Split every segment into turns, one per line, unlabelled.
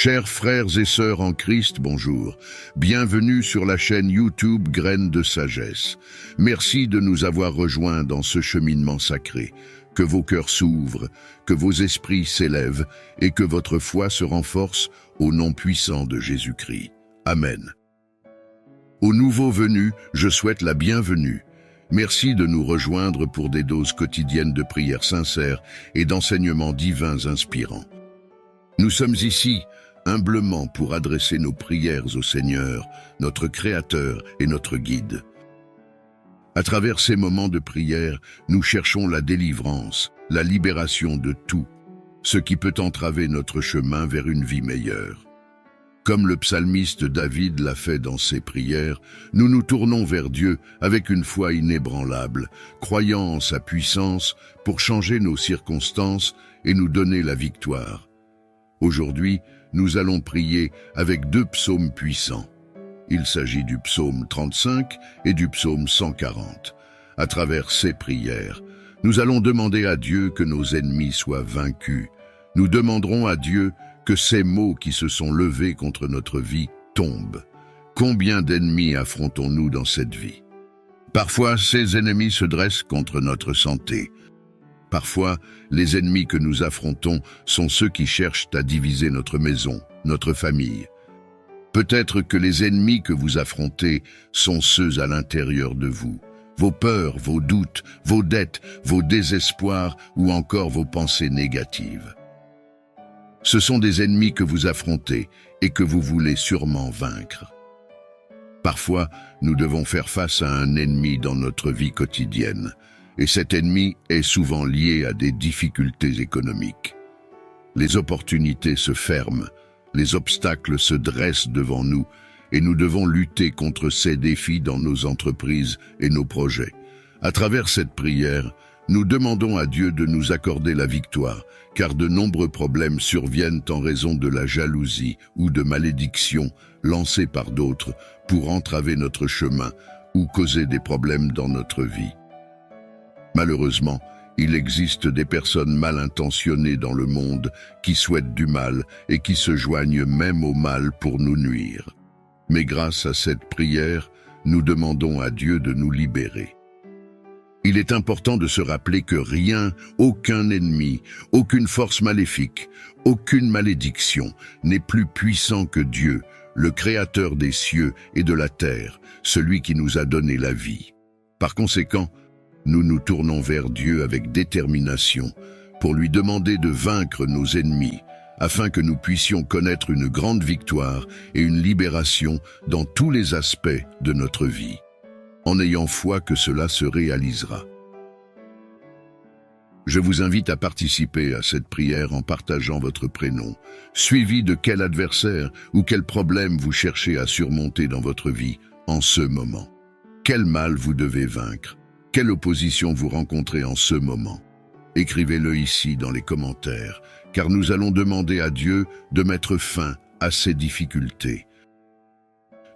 Chers frères et sœurs en Christ, bonjour. Bienvenue sur la chaîne YouTube Graines de Sagesse. Merci de nous avoir rejoints dans ce cheminement sacré. Que vos cœurs s'ouvrent, que vos esprits s'élèvent et que votre foi se renforce au nom puissant de Jésus-Christ. Amen. Aux nouveaux venus, je souhaite la bienvenue. Merci de nous rejoindre pour des doses quotidiennes de prières sincères et d'enseignements divins inspirants. Nous sommes ici humblement pour adresser nos prières au Seigneur, notre Créateur et notre Guide. À travers ces moments de prière, nous cherchons la délivrance, la libération de tout, ce qui peut entraver notre chemin vers une vie meilleure. Comme le psalmiste David l'a fait dans ses prières, nous nous tournons vers Dieu avec une foi inébranlable, croyant en sa puissance pour changer nos circonstances et nous donner la victoire. Aujourd'hui, nous allons prier avec deux psaumes puissants. Il s'agit du psaume 35 et du psaume 140. À travers ces prières, nous allons demander à Dieu que nos ennemis soient vaincus. Nous demanderons à Dieu que ces maux qui se sont levés contre notre vie tombent. Combien d'ennemis affrontons-nous dans cette vie? Parfois, ces ennemis se dressent contre notre santé. Parfois, les ennemis que nous affrontons sont ceux qui cherchent à diviser notre maison, notre famille. Peut-être que les ennemis que vous affrontez sont ceux à l'intérieur de vous. Vos peurs, vos doutes, vos dettes, vos désespoirs ou encore vos pensées négatives. Ce sont des ennemis que vous affrontez et que vous voulez sûrement vaincre. Parfois, nous devons faire face à un ennemi dans notre vie quotidienne. Et cet ennemi est souvent lié à des difficultés économiques. Les opportunités se ferment, les obstacles se dressent devant nous et nous devons lutter contre ces défis dans nos entreprises et nos projets. À travers cette prière, nous demandons à Dieu de nous accorder la victoire, car de nombreux problèmes surviennent en raison de la jalousie ou de malédictions lancées par d'autres pour entraver notre chemin ou causer des problèmes dans notre vie. Malheureusement, il existe des personnes mal intentionnées dans le monde qui souhaitent du mal et qui se joignent même au mal pour nous nuire. Mais grâce à cette prière, nous demandons à Dieu de nous libérer. Il est important de se rappeler que rien, aucun ennemi, aucune force maléfique, aucune malédiction n'est plus puissant que Dieu, le Créateur des cieux et de la terre, celui qui nous a donné la vie. Par conséquent, nous nous tournons vers Dieu avec détermination pour lui demander de vaincre nos ennemis, afin que nous puissions connaître une grande victoire et une libération dans tous les aspects de notre vie, en ayant foi que cela se réalisera. Je vous invite à participer à cette prière en partageant votre prénom, suivi de quel adversaire ou quel problème vous cherchez à surmonter dans votre vie en ce moment. Quel mal vous devez vaincre? Quelle opposition vous rencontrez en ce moment? Écrivez-le ici dans les commentaires, car nous allons demander à Dieu de mettre fin à ces difficultés.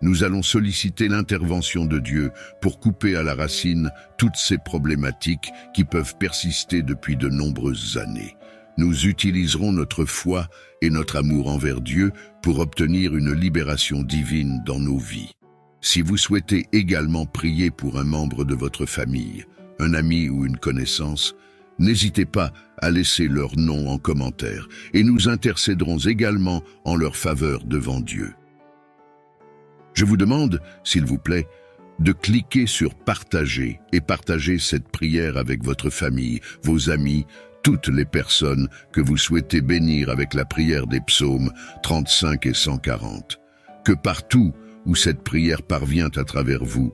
Nous allons solliciter l'intervention de Dieu pour couper à la racine toutes ces problématiques qui peuvent persister depuis de nombreuses années. Nous utiliserons notre foi et notre amour envers Dieu pour obtenir une libération divine dans nos vies. Si vous souhaitez également prier pour un membre de votre famille, un ami ou une connaissance, n'hésitez pas à laisser leur nom en commentaire et nous intercéderons également en leur faveur devant Dieu. Je vous demande, s'il vous plaît, de cliquer sur « Partager » et partager cette prière avec votre famille, vos amis, toutes les personnes que vous souhaitez bénir avec la prière des psaumes 35 et 140. Que partout où cette prière parvient à travers vous,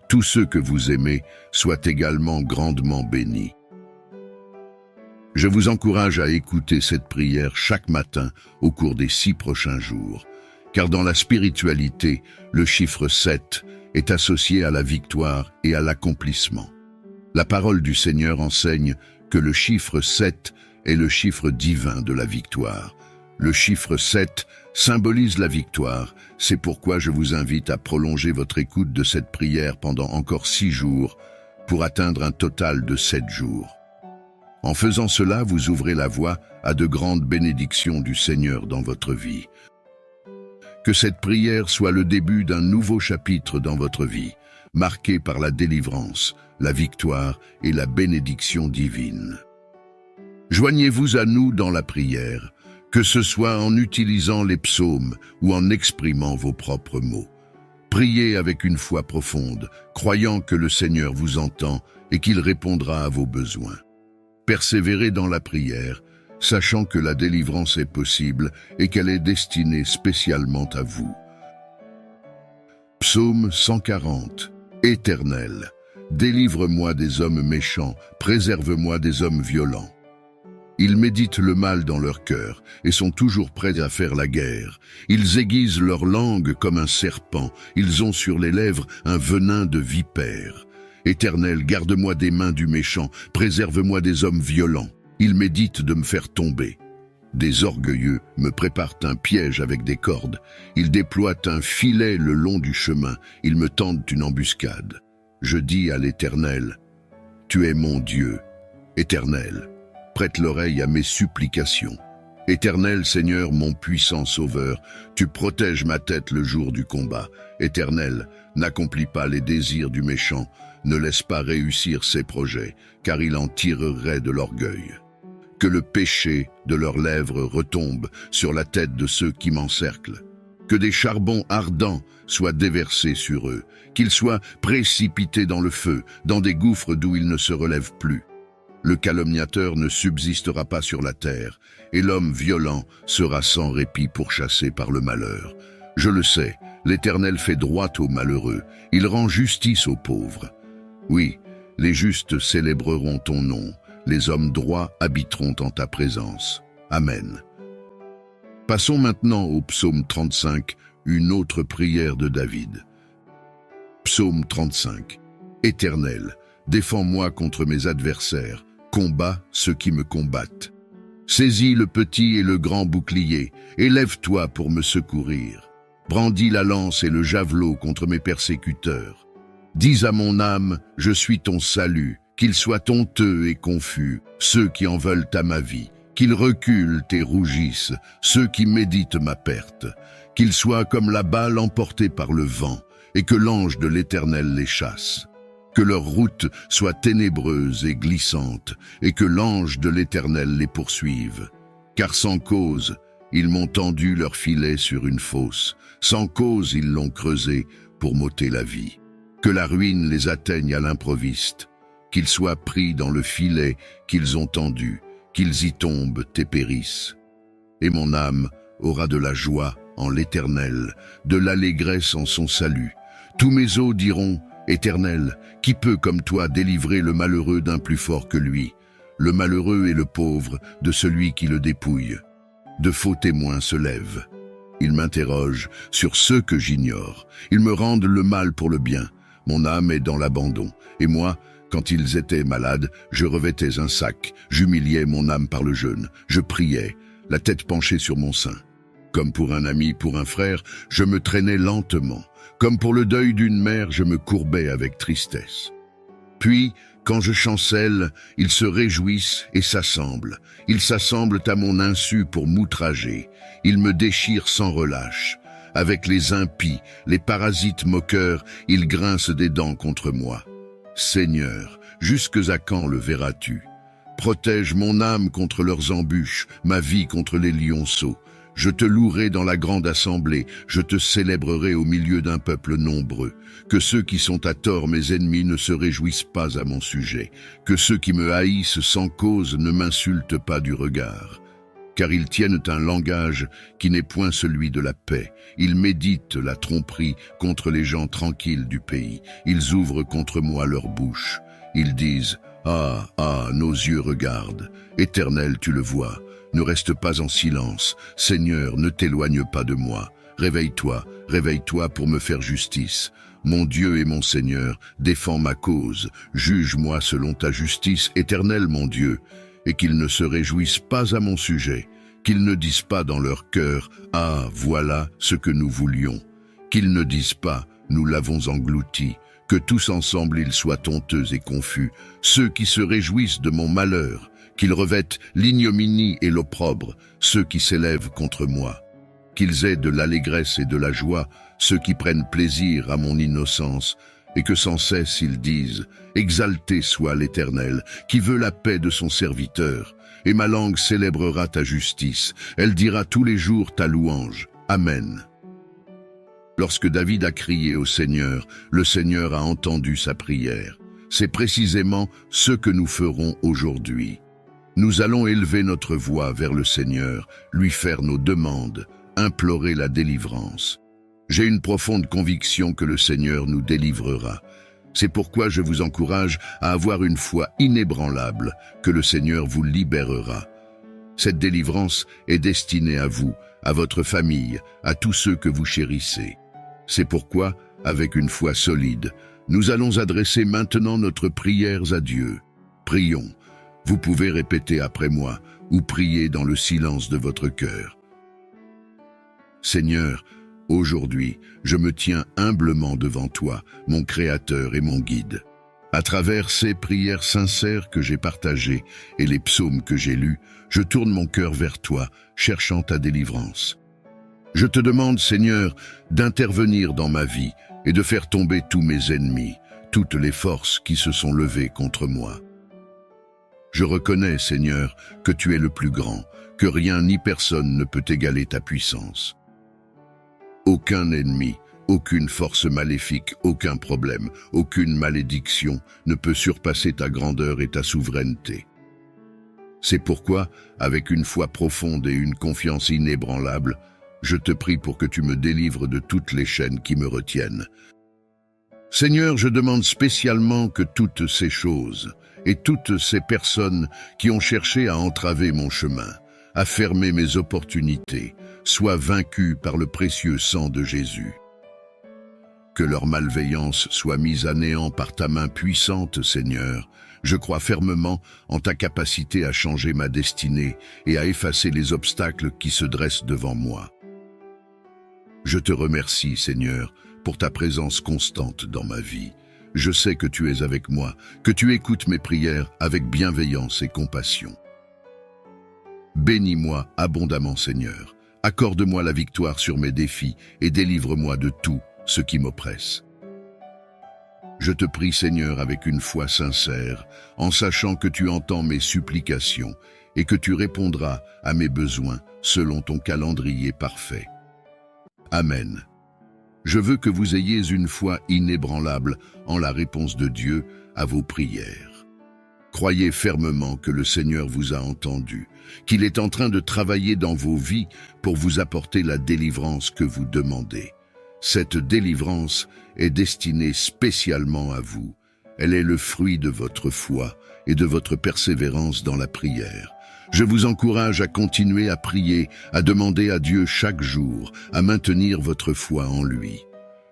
tous ceux que vous aimez soient également grandement bénis. Je vous encourage à écouter cette prière chaque matin au cours des 6 prochains jours, car dans la spiritualité, le chiffre 7 est associé à la victoire et à l'accomplissement. La parole du Seigneur enseigne que le chiffre 7 est le chiffre divin de la victoire. Le chiffre 7 symbolise la victoire. C'est pourquoi je vous invite à prolonger votre écoute de cette prière pendant encore 6 jours pour atteindre un total de 7 jours. En faisant cela, vous ouvrez la voie à de grandes bénédictions du Seigneur dans votre vie. Que cette prière soit le début d'un nouveau chapitre dans votre vie, marqué par la délivrance, la victoire et la bénédiction divine. Joignez-vous à nous dans la prière, que ce soit en utilisant les psaumes ou en exprimant vos propres mots. Priez avec une foi profonde, croyant que le Seigneur vous entend et qu'il répondra à vos besoins. Persévérez dans la prière, sachant que la délivrance est possible et qu'elle est destinée spécialement à vous. Psaume 140. Éternel, délivre-moi des hommes méchants, préserve-moi des hommes violents. Ils méditent le mal dans leur cœur et sont toujours prêts à faire la guerre. Ils aiguisent leur langue comme un serpent, ils ont sur les lèvres un venin de vipère. Éternel, garde-moi des mains du méchant, préserve-moi des hommes violents. Ils méditent de me faire tomber. Des orgueilleux me préparent un piège avec des cordes. Ils déploient un filet le long du chemin. Ils me tendent une embuscade. Je dis à l'Éternel, « Tu es mon Dieu. » Éternel, prête l'oreille à mes supplications. Éternel Seigneur, mon puissant Sauveur, tu protèges ma tête le jour du combat. Éternel, n'accomplis pas les désirs du méchant, ne laisse pas réussir ses projets, car il en tirerait de l'orgueil. Que le péché de leurs lèvres retombe sur la tête de ceux qui m'encerclent. Que des charbons ardents soient déversés sur eux, qu'ils soient précipités dans le feu, dans des gouffres d'où ils ne se relèvent plus. Le calomniateur ne subsistera pas sur la terre, et l'homme violent sera sans répit pourchassé par le malheur. Je le sais, l'Éternel fait droit aux malheureux, il rend justice aux pauvres. Oui, les justes célébreront ton nom, les hommes droits habiteront en ta présence. Amen. Passons maintenant au psaume 35, une autre prière de David. Psaume 35. Éternel, défends-moi contre mes adversaires, combat ceux qui me combattent. Saisis le petit et le grand bouclier, élève-toi pour me secourir. Brandis la lance et le javelot contre mes persécuteurs. Dis à mon âme, je suis ton salut, qu'ils soient honteux et confus, ceux qui en veulent à ma vie, qu'ils reculent et rougissent, ceux qui méditent ma perte, qu'ils soient comme la balle emportée par le vent, et que l'ange de l'Éternel les chasse. Que leur route soit ténébreuse et glissante, et que l'ange de l'Éternel les poursuive. Car sans cause, ils m'ont tendu leur filet sur une fosse, sans cause ils l'ont creusé pour m'ôter la vie. Que la ruine les atteigne à l'improviste, qu'ils soient pris dans le filet qu'ils ont tendu, qu'ils y tombent et périssent. Et mon âme aura de la joie en l'Éternel, de l'allégresse en son salut. Tous mes os diront, Éternel, qui peut comme toi délivrer le malheureux d'un plus fort que lui, le malheureux et le pauvre de celui qui le dépouille. De faux témoins se lèvent. Ils m'interrogent sur ceux que j'ignore. Ils me rendent le mal pour le bien. Mon âme est dans l'abandon. Et moi, quand ils étaient malades, je revêtais un sac. J'humiliais mon âme par le jeûne. Je priais, la tête penchée sur mon sein. Comme pour un ami, pour un frère, je me traînais lentement. Comme pour le deuil d'une mère, je me courbais avec tristesse. Puis, quand je chancelle, ils se réjouissent et s'assemblent. Ils s'assemblent à mon insu pour m'outrager. Ils me déchirent sans relâche. Avec les impies, les parasites moqueurs, ils grincent des dents contre moi. Seigneur, jusque à quand le verras-tu? Protège mon âme contre leurs embûches, ma vie contre les lionceaux. Je te louerai dans la grande assemblée, je te célébrerai au milieu d'un peuple nombreux. Que ceux qui sont à tort mes ennemis ne se réjouissent pas à mon sujet. Que ceux qui me haïssent sans cause ne m'insultent pas du regard. Car ils tiennent un langage qui n'est point celui de la paix. Ils méditent la tromperie contre les gens tranquilles du pays. Ils ouvrent contre moi leur bouche. Ils disent « Ah, ah, nos yeux regardent. Éternel, tu le vois. Ne reste pas en silence. Seigneur, ne t'éloigne pas de moi. Réveille-toi, réveille-toi pour me faire justice. Mon Dieu et mon Seigneur, défends ma cause. Juge-moi selon ta justice, Éternel mon Dieu. Et qu'ils ne se réjouissent pas à mon sujet. Qu'ils ne disent pas dans leur cœur, « Ah, voilà ce que nous voulions. » Qu'ils ne disent pas, « Nous l'avons englouti. » Que tous ensemble ils soient honteux et confus. Ceux qui se réjouissent de mon malheur. Qu'ils revêtent l'ignominie et l'opprobre, ceux qui s'élèvent contre moi. qu'ils aient de l'allégresse et de la joie, ceux qui prennent plaisir à mon innocence, et que sans cesse ils disent « Exalté soit l'Éternel, qui veut la paix de son serviteur, et ma langue célébrera ta justice, elle dira tous les jours ta louange. Amen. » Lorsque David a crié au Seigneur, le Seigneur a entendu sa prière. C'est précisément ce que nous ferons aujourd'hui. Nous allons élever notre voix vers le Seigneur, lui faire nos demandes, implorer la délivrance. J'ai une profonde conviction que le Seigneur nous délivrera. C'est pourquoi je vous encourage à avoir une foi inébranlable, que le Seigneur vous libérera. Cette délivrance est destinée à vous, à votre famille, à tous ceux que vous chérissez. C'est pourquoi, avec une foi solide, nous allons adresser maintenant notre prière à Dieu. Prions. Vous pouvez répéter après moi ou prier dans le silence de votre cœur. Seigneur, aujourd'hui, je me tiens humblement devant toi, mon Créateur et mon Guide. À travers ces prières sincères que j'ai partagées et les psaumes que j'ai lus, je tourne mon cœur vers toi, cherchant ta délivrance. Je te demande, Seigneur, d'intervenir dans ma vie et de faire tomber tous mes ennemis, toutes les forces qui se sont levées contre moi. Je reconnais, Seigneur, que tu es le plus grand, que rien ni personne ne peut égaler ta puissance. Aucun ennemi, aucune force maléfique, aucun problème, aucune malédiction ne peut surpasser ta grandeur et ta souveraineté. C'est pourquoi, avec une foi profonde et une confiance inébranlable, je te prie pour que tu me délivres de toutes les chaînes qui me retiennent. Seigneur, je demande spécialement que toutes ces choses et toutes ces personnes qui ont cherché à entraver mon chemin, à fermer mes opportunités, soient vaincues par le précieux sang de Jésus. Que leur malveillance soit mise à néant par ta main puissante, Seigneur. Je crois fermement en ta capacité à changer ma destinée et à effacer les obstacles qui se dressent devant moi. Je te remercie, Seigneur, pour ta présence constante dans ma vie. Je sais que tu es avec moi, que tu écoutes mes prières avec bienveillance et compassion. Bénis-moi abondamment, Seigneur. Accorde-moi la victoire sur mes défis et délivre-moi de tout ce qui m'oppresse. Je te prie, Seigneur, avec une foi sincère, en sachant que tu entends mes supplications et que tu répondras à mes besoins selon ton calendrier parfait. Amen. Je veux que vous ayez une foi inébranlable en la réponse de Dieu à vos prières. Croyez fermement que le Seigneur vous a entendu, qu'il est en train de travailler dans vos vies pour vous apporter la délivrance que vous demandez. Cette délivrance est destinée spécialement à vous. Elle est le fruit de votre foi et de votre persévérance dans la prière. Je vous encourage à continuer à prier, à demander à Dieu chaque jour, à maintenir votre foi en lui.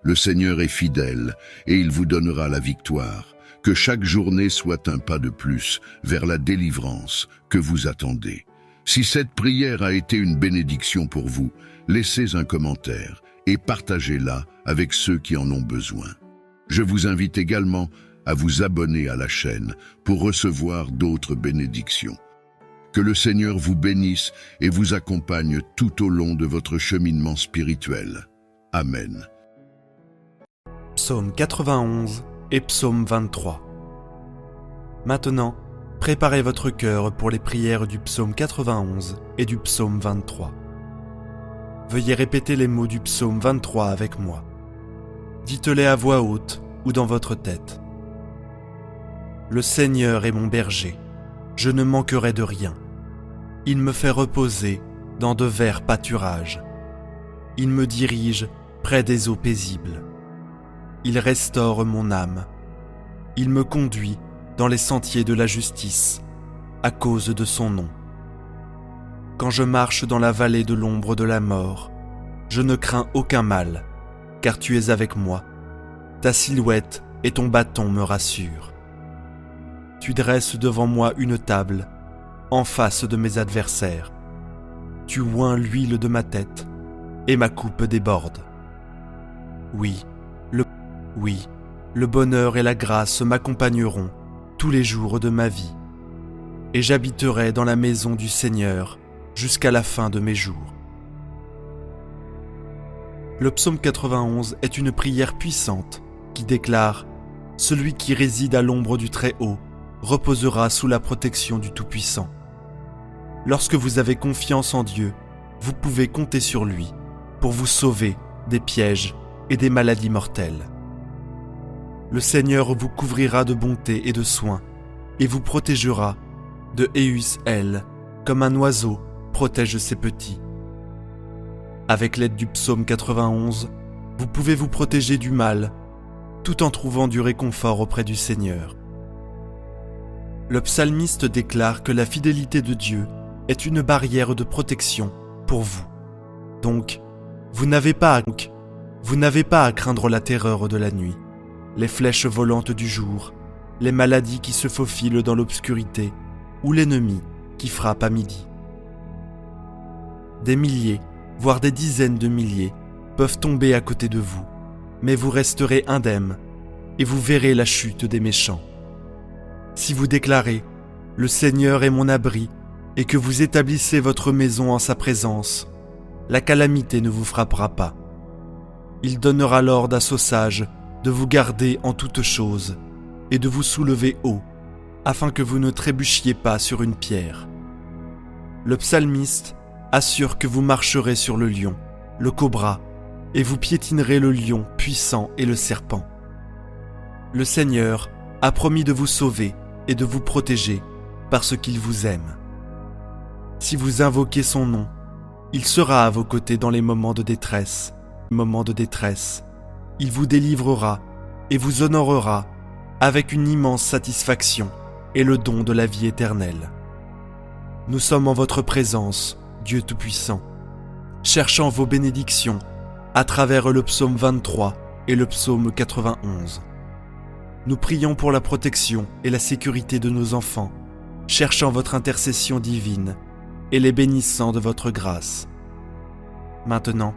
Le Seigneur est fidèle et il vous donnera la victoire. Que chaque journée soit un pas de plus vers la délivrance que vous attendez. Si cette prière a été une bénédiction pour vous, laissez un commentaire et partagez-la avec ceux qui en ont besoin. Je vous invite également à vous abonner à la chaîne pour recevoir d'autres bénédictions. Que le Seigneur vous bénisse et vous accompagne tout au long de votre cheminement spirituel. Amen.
Psaume 91 et Psaume 23. Maintenant, préparez votre cœur pour les prières du Psaume 91 et du Psaume 23. Veuillez répéter les mots du Psaume 23 avec moi. Dites-les à voix haute ou dans votre tête. Le Seigneur est mon berger, je ne manquerai de rien. Il me fait reposer dans de verts pâturages. Il me dirige près des eaux paisibles. Il restaure mon âme. Il me conduit dans les sentiers de la justice, à cause de son nom. Quand je marche dans la vallée de l'ombre de la mort, je ne crains aucun mal, car tu es avec moi. Ta silhouette et ton bâton me rassurent. Tu dresses devant moi une table, en face de mes adversaires. Tu oins l'huile de ma tête, et ma coupe déborde. Oui, le bonheur et la grâce m'accompagneront tous les jours de ma vie, et j'habiterai dans la maison du Seigneur jusqu'à la fin de mes jours. Le psaume 91 est une prière puissante qui déclare « Celui qui réside à l'ombre du Très-Haut reposera sous la protection du Tout-Puissant ». Lorsque vous avez confiance en Dieu, vous pouvez compter sur lui pour vous sauver des pièges et des maladies mortelles. Le Seigneur vous couvrira de bonté et de soins et vous protégera de Eus El, comme un oiseau protège ses petits. Avec l'aide du psaume 91, vous pouvez vous protéger du mal, tout en trouvant du réconfort auprès du Seigneur. Le psalmiste déclare que la fidélité de Dieu est une barrière de protection pour vous. Donc, vous n'avez pas à craindre la terreur de la nuit, les flèches volantes du jour, les maladies qui se faufilent dans l'obscurité ou l'ennemi qui frappe à midi. Des milliers, voire des dizaines de milliers, peuvent tomber à côté de vous, mais vous resterez indemnes et vous verrez la chute des méchants. Si vous déclarez « Le Seigneur est mon abri » et que vous établissez votre maison en sa présence, la calamité ne vous frappera pas. Il donnera l'ordre à ses sages de vous garder en toutes choses et de vous soulever haut, afin que vous ne trébuchiez pas sur une pierre. Le psalmiste assure que vous marcherez sur le lion, le cobra, et vous piétinerez le lion puissant et le serpent. Le Seigneur a promis de vous sauver et de vous protéger parce qu'il vous aime. Si vous invoquez son nom, il sera à vos côtés dans les moments de détresse. Il vous délivrera et vous honorera avec une immense satisfaction et le don de la vie éternelle. Nous sommes en votre présence, Dieu Tout-Puissant, cherchant vos bénédictions à travers le psaume 23 et le psaume 91. Nous prions pour la protection et la sécurité de nos enfants, cherchant votre intercession divine et les bénissant de votre grâce. Maintenant,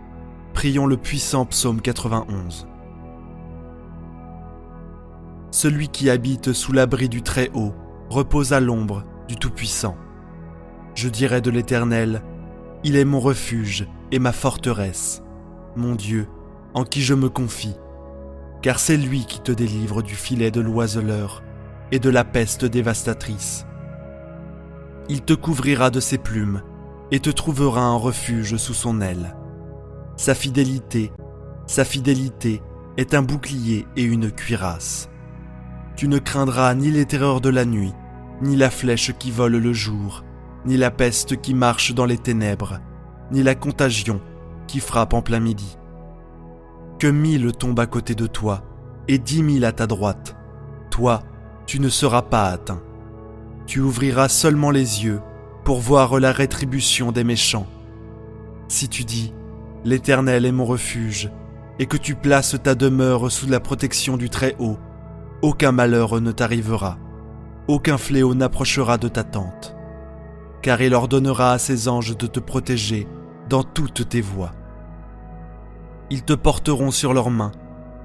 prions le puissant psaume 91. Celui qui habite sous l'abri du Très-Haut repose à l'ombre du Tout-Puissant. Je dirai de l'Éternel, il est mon refuge et ma forteresse, mon Dieu, en qui je me confie, car c'est lui qui te délivre du filet de l'oiseleur et de la peste dévastatrice. Il te couvrira de ses plumes et te trouvera un refuge sous son aile. Sa fidélité est un bouclier et une cuirasse. Tu ne craindras ni les terreurs de la nuit, ni la flèche qui vole le jour, ni la peste qui marche dans les ténèbres, ni la contagion qui frappe en plein midi. Que 1000 tombent à côté de toi et 10 000 à ta droite, toi, tu ne seras pas atteint. Tu ouvriras seulement les yeux pour voir la rétribution des méchants. Si tu dis « L'Éternel est mon refuge » et que tu places ta demeure sous la protection du Très-Haut, aucun malheur ne t'arrivera, aucun fléau n'approchera de ta tente, car il ordonnera à ses anges de te protéger dans toutes tes voies. Ils te porteront sur leurs mains,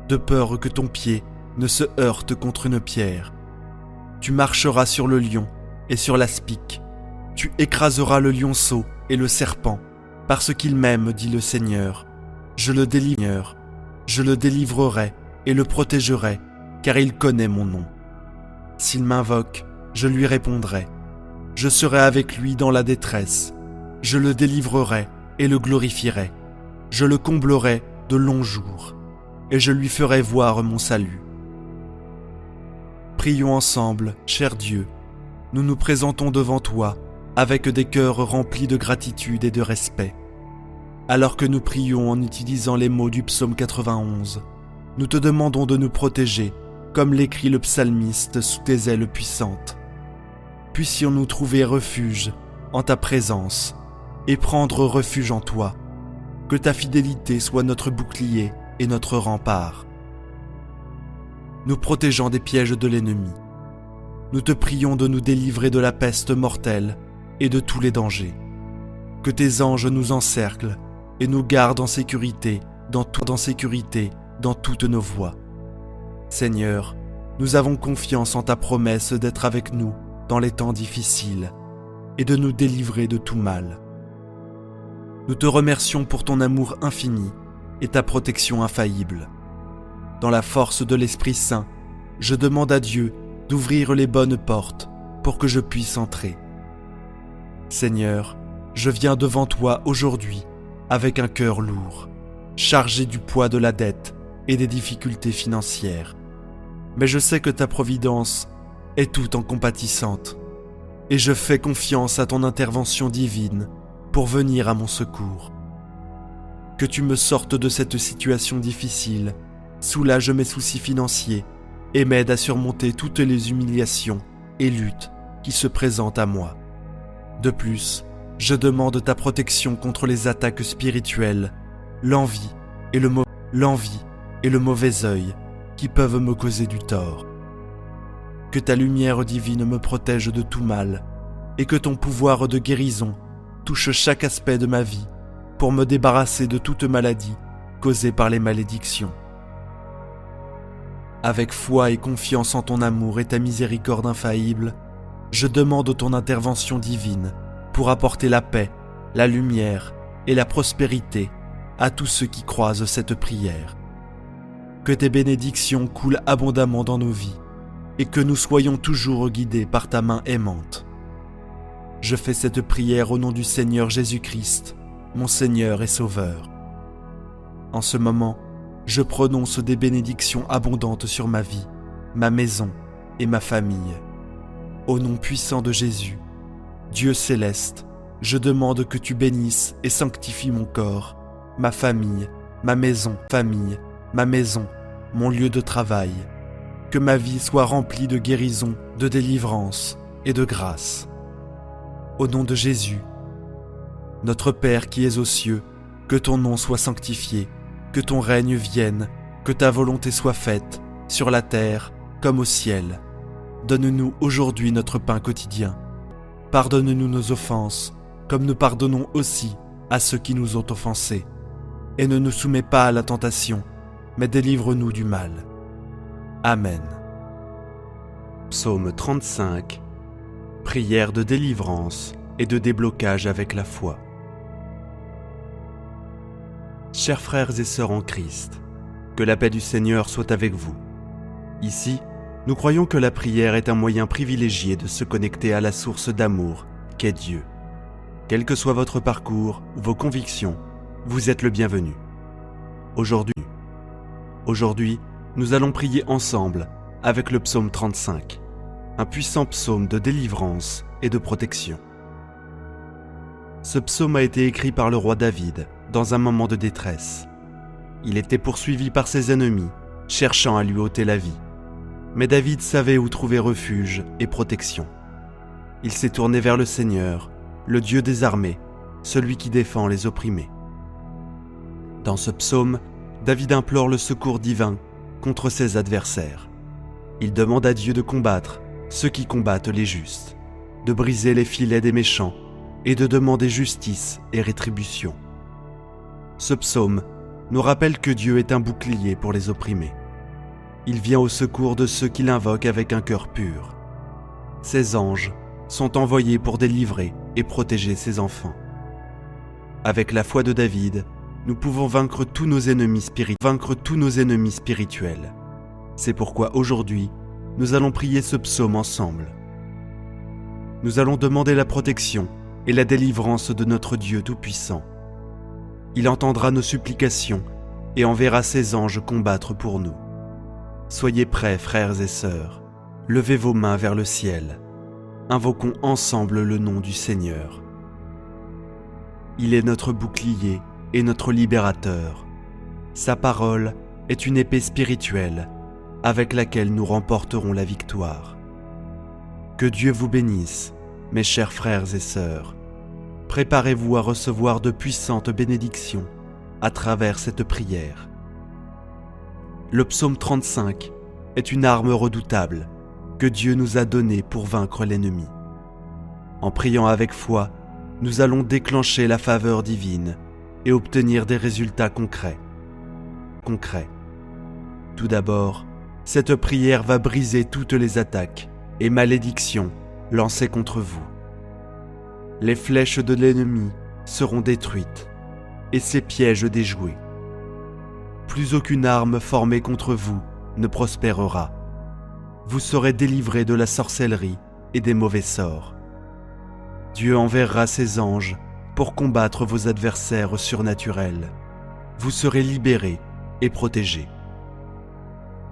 de peur que ton pied ne se heurte contre une pierre. Tu marcheras sur le lion et sur l'aspic. Tu écraseras le lionceau et le serpent, parce qu'il m'aime, dit le Seigneur. Je le délivrerai et le protégerai, car il connaît mon nom. S'il m'invoque, je lui répondrai. Je serai avec lui dans la détresse. Je le délivrerai et le glorifierai. Je le comblerai de longs jours, et je lui ferai voir mon salut. Prions ensemble, cher Dieu. Nous nous présentons devant toi avec des cœurs remplis de gratitude et de respect. Alors que nous prions en utilisant les mots du psaume 91, nous te demandons de nous protéger, comme l'écrit le psalmiste, sous tes ailes puissantes. Puissions-nous trouver refuge en ta présence et prendre refuge en toi. Que ta fidélité soit notre bouclier et notre rempart. Nous protégeant des pièges de l'ennemi. Nous te prions de nous délivrer de la peste mortelle et de tous les dangers. Que tes anges nous encerclent et nous gardent en sécurité dans toutes nos voies. Seigneur, nous avons confiance en ta promesse d'être avec nous dans les temps difficiles et de nous délivrer de tout mal. Nous te remercions pour ton amour infini et ta protection infaillible. Dans la force de l'Esprit Saint, je demande à Dieu d'ouvrir les bonnes portes pour que je puisse entrer. Seigneur, je viens devant toi aujourd'hui avec un cœur lourd, chargé du poids de la dette et des difficultés financières. Mais je sais que ta providence est tout en compatissante, et je fais confiance à ton intervention divine pour venir à mon secours. Que tu me sortes de cette situation difficile, soulage mes soucis financiers et m'aide à surmonter toutes les humiliations et luttes qui se présentent à moi. De plus, je demande ta protection contre les attaques spirituelles, l'envie et le mauvais œil qui peuvent me causer du tort. Que ta lumière divine me protège de tout mal et que ton pouvoir de guérison touche chaque aspect de ma vie pour me débarrasser de toute maladie causée par les malédictions. Avec foi et confiance en ton amour et ta miséricorde infaillible, je demande ton intervention divine pour apporter la paix, la lumière et la prospérité à tous ceux qui croisent cette prière. Que tes bénédictions coulent abondamment dans nos vies et que nous soyons toujours guidés par ta main aimante. Je fais cette prière au nom du Seigneur Jésus-Christ, mon Seigneur et Sauveur. En ce moment, je prononce des bénédictions abondantes sur ma vie, ma maison et ma famille. Au nom puissant de Jésus, Dieu céleste, je demande que tu bénisses et sanctifies mon corps, ma famille, ma maison, mon lieu de travail. Que ma vie soit remplie de guérison, de délivrance et de grâce. Au nom de Jésus, notre Père qui es aux cieux, que ton nom soit sanctifié, que ton règne vienne, que ta volonté soit faite, sur la terre comme au ciel. Donne-nous aujourd'hui notre pain quotidien. Pardonne-nous nos offenses, comme nous pardonnons aussi à ceux qui nous ont offensés. Et ne nous soumets pas à la tentation, mais délivre-nous du mal. Amen. Psaume 35. Prière de délivrance et de déblocage avec la foi. Chers frères et sœurs en Christ, que la paix du Seigneur soit avec vous. Ici, nous croyons que la prière est un moyen privilégié de se connecter à la source d'amour qu'est Dieu. Quel que soit votre parcours ou vos convictions, vous êtes le bienvenu. Aujourd'hui, nous allons prier ensemble avec le psaume 35, un puissant psaume de délivrance et de protection. Ce psaume a été écrit par le roi David dans un moment de détresse. Il était poursuivi par ses ennemis, cherchant à lui ôter la vie. Mais David savait où trouver refuge et protection. Il s'est tourné vers le Seigneur, le Dieu des armées, celui qui défend les opprimés. Dans ce psaume, David implore le secours divin contre ses adversaires. Il demande à Dieu de combattre ceux qui combattent les justes, de briser les filets des méchants et de demander justice et rétribution. Ce psaume nous rappelle que Dieu est un bouclier pour les opprimés. Il vient au secours de ceux qui l'invoquent avec un cœur pur. Ses anges sont envoyés pour délivrer et protéger ses enfants. Avec la foi de David, nous pouvons vaincre tous nos ennemis spirituels. C'est pourquoi aujourd'hui, nous allons prier ce psaume ensemble. Nous allons demander la protection et la délivrance de notre Dieu Tout-Puissant. Il entendra nos supplications et enverra ses anges combattre pour nous. Soyez prêts, frères et sœurs. Levez vos mains vers le ciel. Invoquons ensemble le nom du Seigneur. Il est notre bouclier et notre libérateur. Sa parole est une épée spirituelle avec laquelle nous remporterons la victoire. Que Dieu vous bénisse, mes chers frères et sœurs. Préparez-vous à recevoir de puissantes bénédictions à travers cette prière. Le psaume 35 est une arme redoutable que Dieu nous a donnée pour vaincre l'ennemi. En priant avec foi, nous allons déclencher la faveur divine et obtenir des résultats concrets. Tout d'abord, cette prière va briser toutes les attaques et malédictions lancées contre vous. Les flèches de l'ennemi seront détruites et ses pièges déjoués. Plus aucune arme formée contre vous ne prospérera. Vous serez délivrés de la sorcellerie et des mauvais sorts. Dieu enverra ses anges pour combattre vos adversaires surnaturels. Vous serez libérés et protégés.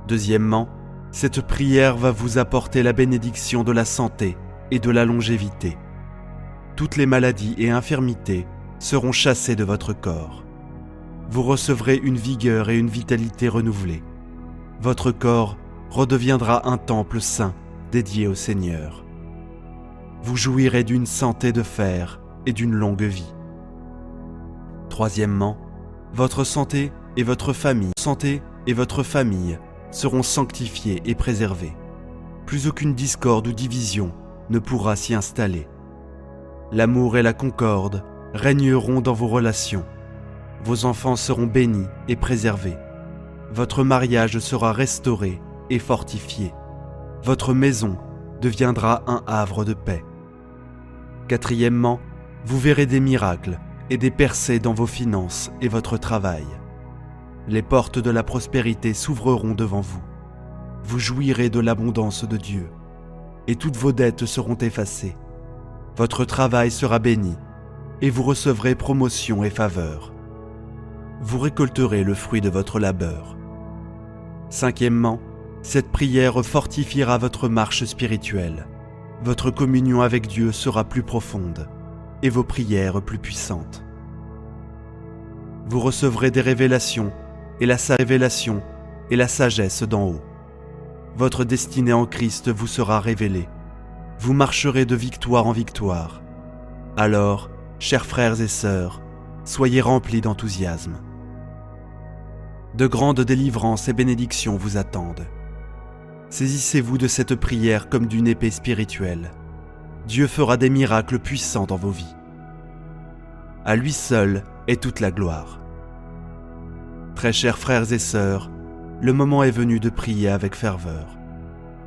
Deuxièmement, cette prière va vous apporter la bénédiction de la santé et de la longévité. Toutes les maladies et infirmités seront chassées de votre corps. Vous recevrez une vigueur et une vitalité renouvelées. Votre corps redeviendra un temple saint dédié au Seigneur. Vous jouirez d'une santé de fer et d'une longue vie. Troisièmement, votre santé et votre famille seront sanctifiées et préservées. Plus aucune discorde ou division ne pourra s'y installer. L'amour et la concorde régneront dans vos relations. Vos enfants seront bénis et préservés. Votre mariage sera restauré et fortifié. Votre maison deviendra un havre de paix. Quatrièmement, vous verrez des miracles et des percées dans vos finances et votre travail. Les portes de la prospérité s'ouvriront devant vous. Vous jouirez de l'abondance de Dieu, et toutes vos dettes seront effacées. Votre travail sera béni, et vous recevrez promotion et faveur. Vous récolterez le fruit de votre labeur. Cinquièmement, cette prière fortifiera votre marche spirituelle. Votre communion avec Dieu sera plus profonde, et vos prières plus puissantes. Vous recevrez des révélations, et la sagesse d'en haut. Votre destinée en Christ vous sera révélée. Vous marcherez de victoire en victoire. Alors, chers frères et sœurs, soyez remplis d'enthousiasme. De grandes délivrances et bénédictions vous attendent. Saisissez-vous de cette prière comme d'une épée spirituelle. Dieu fera des miracles puissants dans vos vies. À lui seul est toute la gloire. Très chers frères et sœurs, le moment est venu de prier avec ferveur.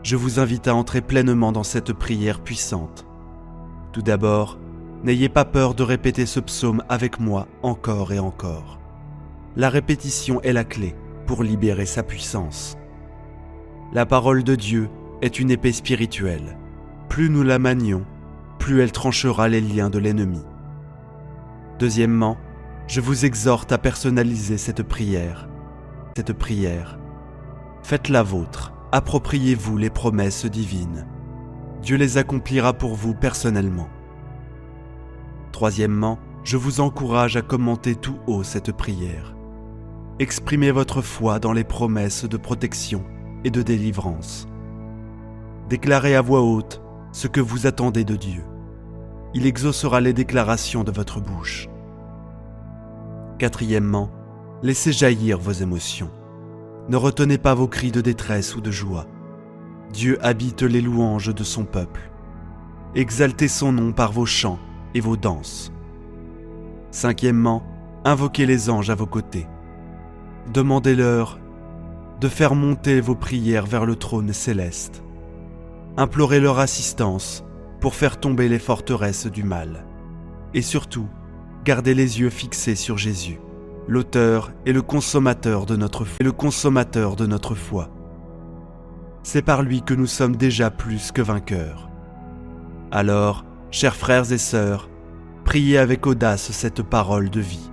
Je vous invite à entrer pleinement dans cette prière puissante. Tout d'abord, n'ayez pas peur de répéter ce psaume avec moi encore et encore. La répétition est la clé pour libérer sa puissance. La parole de Dieu est une épée spirituelle. Plus nous la manions, plus elle tranchera les liens de l'ennemi. Deuxièmement, je vous exhorte à personnaliser cette prière. Faites-la vôtre, appropriez-vous les promesses divines. Dieu les accomplira pour vous personnellement. Troisièmement, je vous encourage à commenter tout haut cette prière. Exprimez votre foi dans les promesses de protection et de délivrance. Déclarez à voix haute ce que vous attendez de Dieu. Il exaucera les déclarations de votre bouche. Quatrièmement, laissez jaillir vos émotions. Ne retenez pas vos cris de détresse ou de joie. Dieu habite les louanges de son peuple. Exaltez son nom par vos chants et vos danses. Cinquièmement, invoquez les anges à vos côtés. Demandez-leur de faire monter vos prières vers le trône céleste. Implorez leur assistance pour faire tomber les forteresses du mal. Et surtout, gardez les yeux fixés sur Jésus, l'auteur et le consommateur de notre foi. C'est par lui que nous sommes déjà plus que vainqueurs. Alors, chers frères et sœurs, priez avec audace cette parole de vie.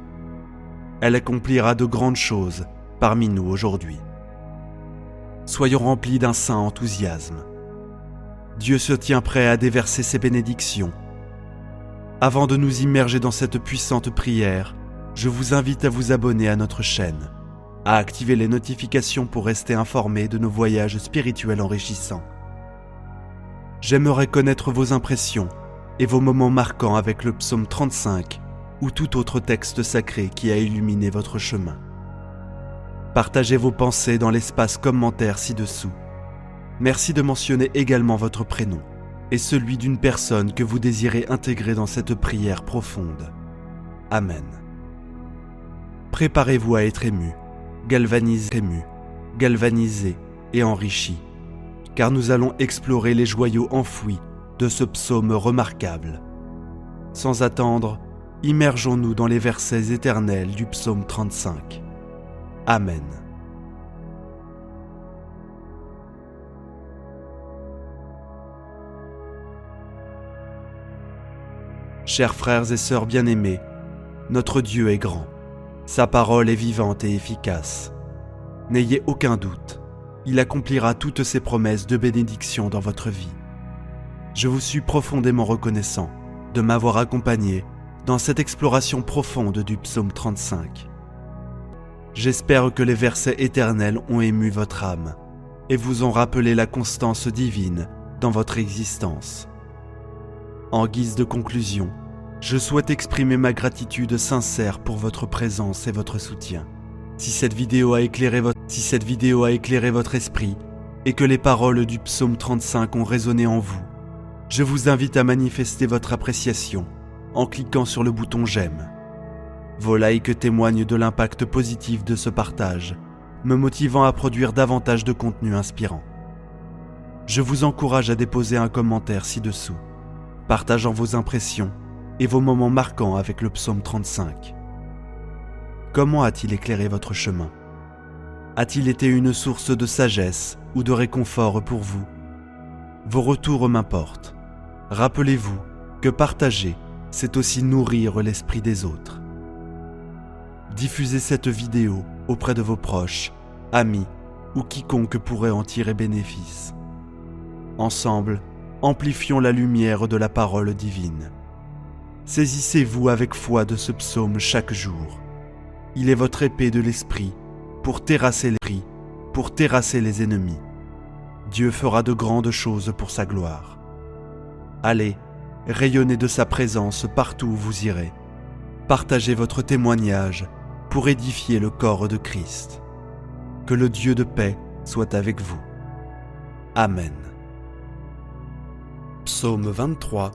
Elle accomplira de grandes choses parmi nous aujourd'hui. Soyons remplis d'un saint enthousiasme. Dieu se tient prêt à déverser ses bénédictions. Avant de nous immerger dans cette puissante prière, je vous invite à vous abonner à notre chaîne, à activer les notifications pour rester informé de nos voyages spirituels enrichissants. J'aimerais connaître vos impressions et vos moments marquants avec le psaume 35 ou tout autre texte sacré qui a illuminé votre chemin. Partagez vos pensées dans l'espace commentaire ci-dessous. Merci de mentionner également votre prénom et celui d'une personne que vous désirez intégrer dans cette prière profonde. Amen. Préparez-vous à être ému, galvanisé et enrichi, car nous allons explorer les joyaux enfouis de ce psaume remarquable. Sans attendre, immergeons-nous dans les versets éternels du psaume 35. Amen. Chers frères et sœurs bien-aimés, notre Dieu est grand. Sa parole est vivante et efficace. N'ayez aucun doute, il accomplira toutes ses promesses de bénédiction dans votre vie. Je vous suis profondément reconnaissant de m'avoir accompagné dans cette exploration profonde du psaume 35. J'espère que les versets éternels ont ému votre âme et vous ont rappelé la constance divine dans votre existence. En guise de conclusion, je souhaite exprimer ma gratitude sincère pour votre présence et votre soutien. Si cette vidéo a éclairé votre esprit et que les paroles du psaume 35 ont résonné en vous, je vous invite à manifester votre appréciation en cliquant sur le bouton j'aime. Vos likes témoignent de l'impact positif de ce partage, me motivant à produire davantage de contenu inspirant. Je vous encourage à déposer un commentaire ci-dessous, partageant vos impressions et vos moments marquants avec le psaume 35. Comment a-t-il éclairé votre chemin ? A-t-il été une source de sagesse ou de réconfort pour vous ? Vos retours m'importent. Rappelez-vous que partager, c'est aussi nourrir l'esprit des autres. Diffusez cette vidéo auprès de vos proches, amis ou quiconque pourrait en tirer bénéfice. Ensemble, amplifions la lumière de la parole divine. Saisissez-vous avec foi de ce psaume chaque jour. Il est votre épée de l'esprit pour terrasser les ennemis. Dieu fera de grandes choses pour sa gloire. Allez, rayonnez de sa présence partout où vous irez. Partagez votre témoignage pour édifier le corps de Christ. Que le Dieu de paix soit avec vous. Amen. Psaume 23,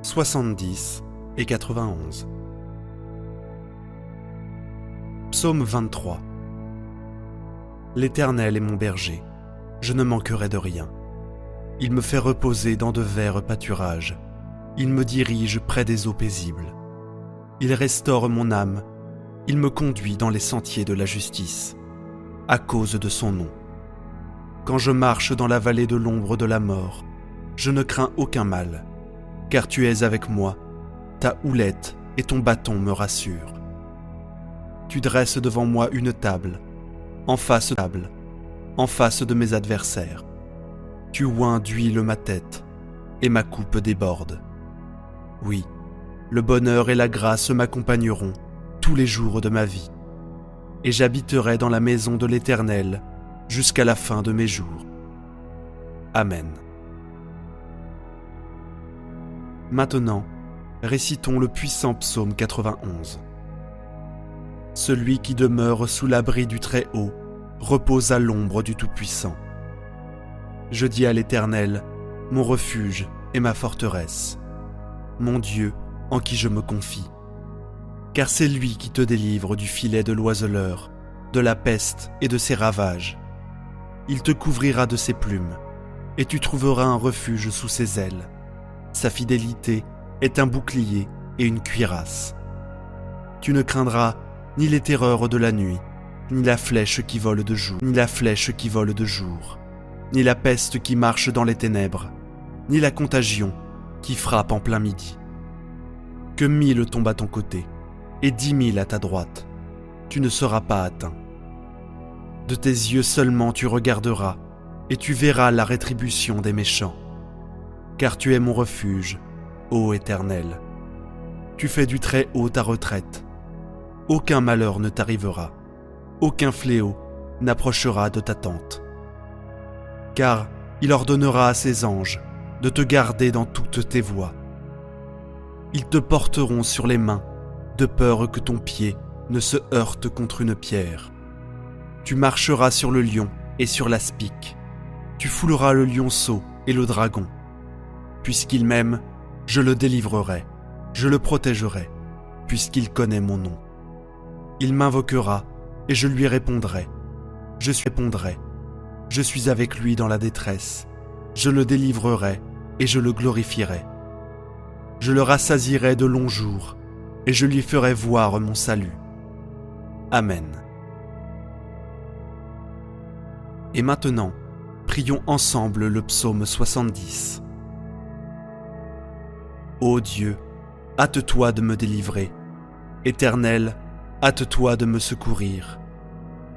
70 et 91. Psaume 23. L'Éternel est mon berger, je ne manquerai de rien. Il me fait reposer dans de verts pâturages. Il me dirige près des eaux paisibles. Il restaure mon âme. Il me conduit dans les sentiers de la justice, à cause de son nom. Quand je marche dans la vallée de l'ombre de la mort, je ne crains aucun mal, car tu es avec moi. Ta houlette et ton bâton me rassurent. Tu dresses devant moi une table, en face de mes adversaires. Tu oins d'huile ma tête, et ma coupe déborde. Oui, le bonheur et la grâce m'accompagneront tous les jours de ma vie, et j'habiterai dans la maison de l'Éternel jusqu'à la fin de mes jours. Amen. Maintenant, récitons le puissant psaume 91. Celui qui demeure sous l'abri du Très-Haut repose à l'ombre du Tout-Puissant. Je dis à l'Éternel, mon refuge et ma forteresse, mon Dieu en qui je me confie. Car c'est lui qui te délivre du filet de l'oiseleur, de la peste et de ses ravages. Il te couvrira de ses plumes, et tu trouveras un refuge sous ses ailes. Sa fidélité est un bouclier et une cuirasse. Tu ne craindras ni les terreurs de la nuit, ni la flèche qui vole de jour, ni la peste qui marche dans les ténèbres, ni la contagion qui frappe en plein midi. Que 1000 tombent à ton côté, et 10 000 à ta droite, tu ne seras pas atteint. De tes yeux seulement tu regarderas, et tu verras la rétribution des méchants. Car tu es mon refuge, ô Éternel. Tu fais du Très-Haut ta retraite. Aucun malheur ne t'arrivera, aucun fléau n'approchera de ta tente. Car il ordonnera à ses anges de te garder dans toutes tes voies. Ils te porteront sur les mains, de peur que ton pied ne se heurte contre une pierre. Tu marcheras sur le lion et sur l'aspic. Tu fouleras le lionceau et le dragon. Puisqu'il m'aime, je le délivrerai, je le protégerai, puisqu'il connaît mon nom. Il m'invoquera et je lui répondrai. Je suis avec lui dans la détresse. Je le délivrerai et je le glorifierai. Je le rassasierai de longs jours et je lui ferai voir mon salut. Amen. Et maintenant, prions ensemble le psaume 70. Ô Dieu, hâte-toi de me délivrer. Éternel, hâte-toi de me secourir.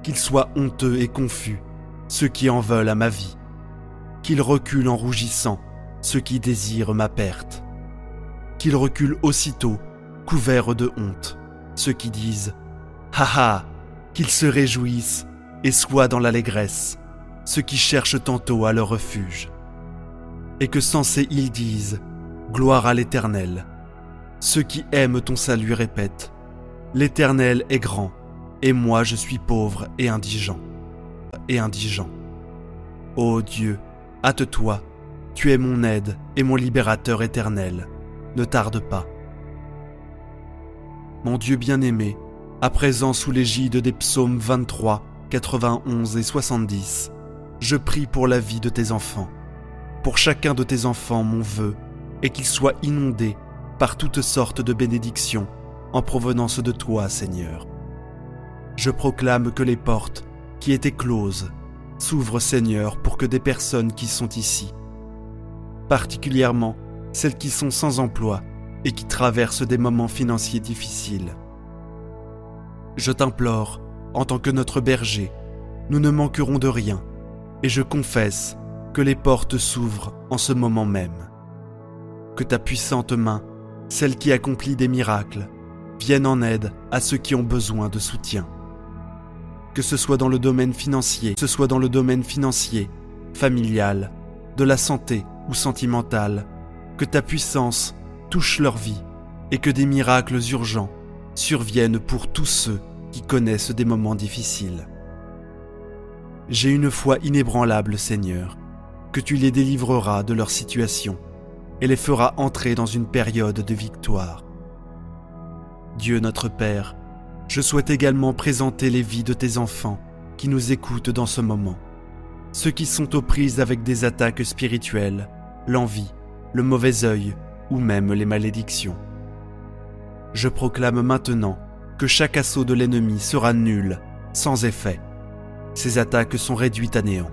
Qu'ils soient honteux et confus, ceux qui en veulent à ma vie. Qu'ils reculent en rougissant, ceux qui désirent ma perte. Qu'ils reculent aussitôt, couverts de honte, ceux qui disent « Ha ha !» Qu'ils se réjouissent et soient dans l'allégresse, ceux qui cherchent tantôt à leur refuge. Et que sensés ils disent « Gloire à l'Éternel !» Ceux qui aiment ton salut répètent « L'Éternel est grand, et moi je suis pauvre et indigent. » Ô Dieu, hâte-toi, tu es mon aide et mon libérateur éternel, ne tarde pas. Mon Dieu bien-aimé, à présent sous l'égide des psaumes 23, 91 et 70, je prie pour la vie de tes enfants. Pour chacun de tes enfants, mon vœu est qu'ils soient inondés par toutes sortes de bénédictions en provenance de toi, Seigneur. Je proclame que les portes qui étaient closes s'ouvrent, Seigneur, pour que des personnes qui sont ici, particulièrement celles qui sont sans emploi et qui traversent des moments financiers difficiles. Je t'implore, en tant que notre berger, nous ne manquerons de rien, et je confesse que les portes s'ouvrent en ce moment même. Que ta puissante main, celle qui accomplit des miracles, vienne en aide à ceux qui ont besoin de soutien. Que ce soit dans le domaine financier, familial, de la santé ou sentimental, que ta puissance touche leur vie et que des miracles urgents surviennent pour tous ceux qui connaissent des moments difficiles. J'ai une foi inébranlable, Seigneur, que tu les délivreras de leur situation et les feras entrer dans une période de victoire. Dieu notre Père, je souhaite également présenter les vies de tes enfants qui nous écoutent dans ce moment, ceux qui sont aux prises avec des attaques spirituelles, l'envie, le mauvais œil ou même les malédictions. Je proclame maintenant que chaque assaut de l'ennemi sera nul, sans effet. Ces attaques sont réduites à néant.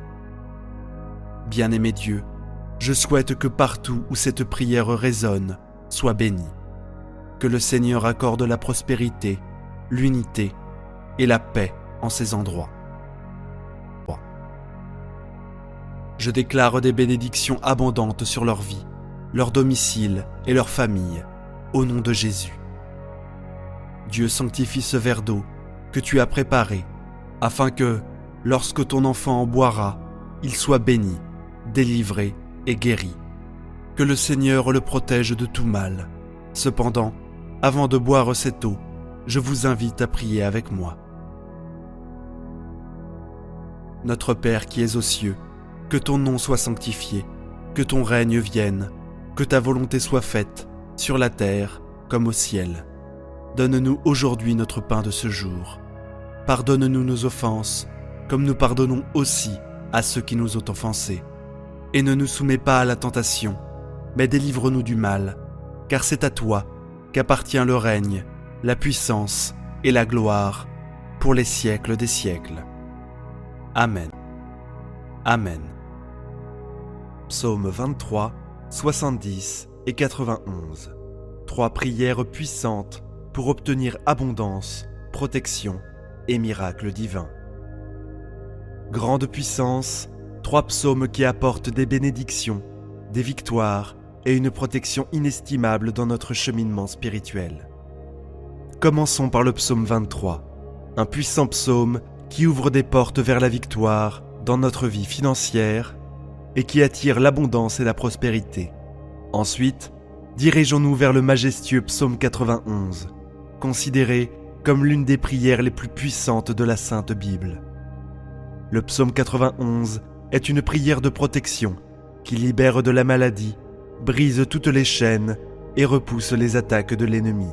Bien-aimé Dieu, je souhaite que partout où cette prière résonne, soit bénie. Que le Seigneur accorde la prospérité, l'unité et la paix en ces endroits. Je déclare des bénédictions abondantes sur leur vie, leur domicile et leur famille, au nom de Jésus. Dieu sanctifie ce verre d'eau que tu as préparé, afin que, lorsque ton enfant en boira, il soit béni, délivré et guéri. Que le Seigneur le protège de tout mal. Cependant, avant de boire cette eau, je vous invite à prier avec moi. Notre Père qui es aux cieux, que ton nom soit sanctifié, que ton règne vienne, que ta volonté soit faite, sur la terre comme au ciel. Donne-nous aujourd'hui notre pain de ce jour. Pardonne-nous nos offenses, comme nous pardonnons aussi à ceux qui nous ont offensés. Et ne nous soumets pas à la tentation, mais délivre-nous du mal, car c'est à toi qu'appartient le règne, la puissance et la gloire, pour les siècles des siècles. Amen. Amen. Psaume 23, 70 et 91. 3 prières puissantes pour obtenir abondance, protection et miracles divins. Grande puissance, 3 psaumes qui apportent des bénédictions, des victoires et une protection inestimable dans notre cheminement spirituel. Commençons par le psaume 23, un puissant psaume qui ouvre des portes vers la victoire dans notre vie financière et qui attire l'abondance et la prospérité. Ensuite, dirigeons-nous vers le majestueux psaume 91, considéré comme l'une des prières les plus puissantes de la Sainte Bible. Le psaume 91 est une prière de protection qui libère de la maladie, brise toutes les chaînes et repousse les attaques de l'ennemi.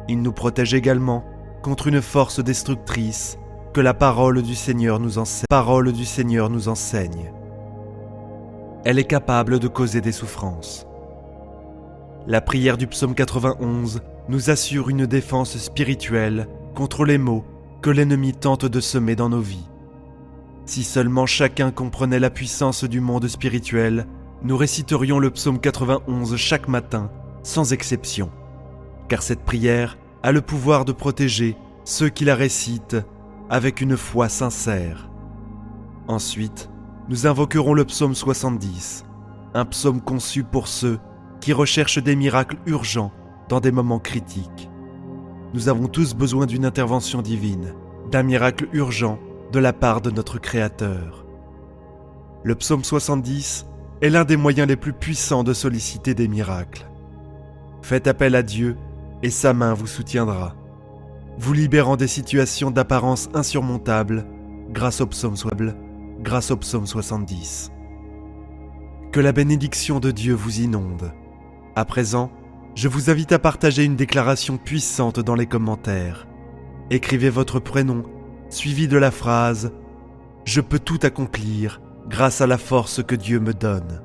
Il nous protège également contre une force destructrice que la parole du Seigneur nous enseigne. Elle est capable de causer des souffrances. La prière du psaume 91 nous assure une défense spirituelle contre les maux que l'ennemi tente de semer dans nos vies. Si seulement chacun comprenait la puissance du monde spirituel, nous réciterions le psaume 91 chaque matin, sans exception. Car cette prière a le pouvoir de protéger ceux qui la récitent avec une foi sincère. Ensuite, nous invoquerons le psaume 70, un psaume conçu pour ceux qui recherchent des miracles urgents dans des moments critiques. Nous avons tous besoin d'une intervention divine, d'un miracle urgent de la part de notre Créateur. Le psaume 70 est l'un des moyens les plus puissants de solliciter des miracles. Faites appel à Dieu et sa main vous soutiendra, vous libérant des situations d'apparence insurmontables grâce au psaume 70. Que la bénédiction de Dieu vous inonde. À présent, je vous invite à partager une déclaration puissante dans les commentaires. Écrivez votre prénom, suivi de la phrase « Je peux tout accomplir grâce à la force que Dieu me donne ».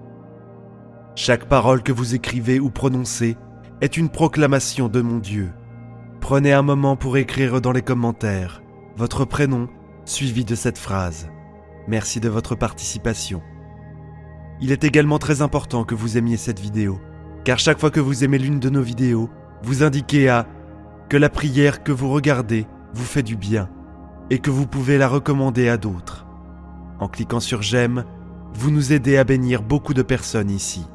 Chaque parole que vous écrivez ou prononcez est une proclamation de mon Dieu. Prenez un moment pour écrire dans les commentaires votre prénom suivi de cette phrase. Merci de votre participation. Il est également très important que vous aimiez cette vidéo, car chaque fois que vous aimez l'une de nos vidéos, vous indiquez que la prière que vous regardez vous fait du bien et que vous pouvez la recommander à d'autres. En cliquant sur j'aime, vous nous aidez à bénir beaucoup de personnes ici.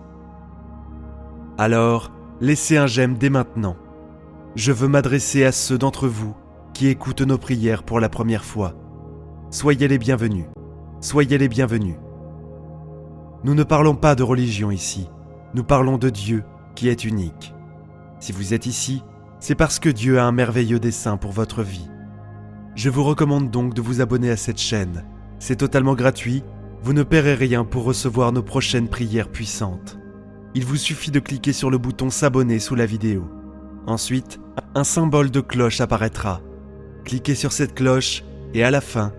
Alors, laissez un j'aime dès maintenant. Je veux m'adresser à ceux d'entre vous qui écoutent nos prières pour la première fois. Soyez les bienvenus. Soyez les bienvenus. Nous ne parlons pas de religion ici. Nous parlons de Dieu qui est unique. Si vous êtes ici, c'est parce que Dieu a un merveilleux dessein pour votre vie. Je vous recommande donc de vous abonner à cette chaîne. C'est totalement gratuit, vous ne paierez rien pour recevoir nos prochaines prières puissantes. Il vous suffit de cliquer sur le bouton s'abonner sous la vidéo. Ensuite, un symbole de cloche apparaîtra. Cliquez sur cette cloche et à la fin,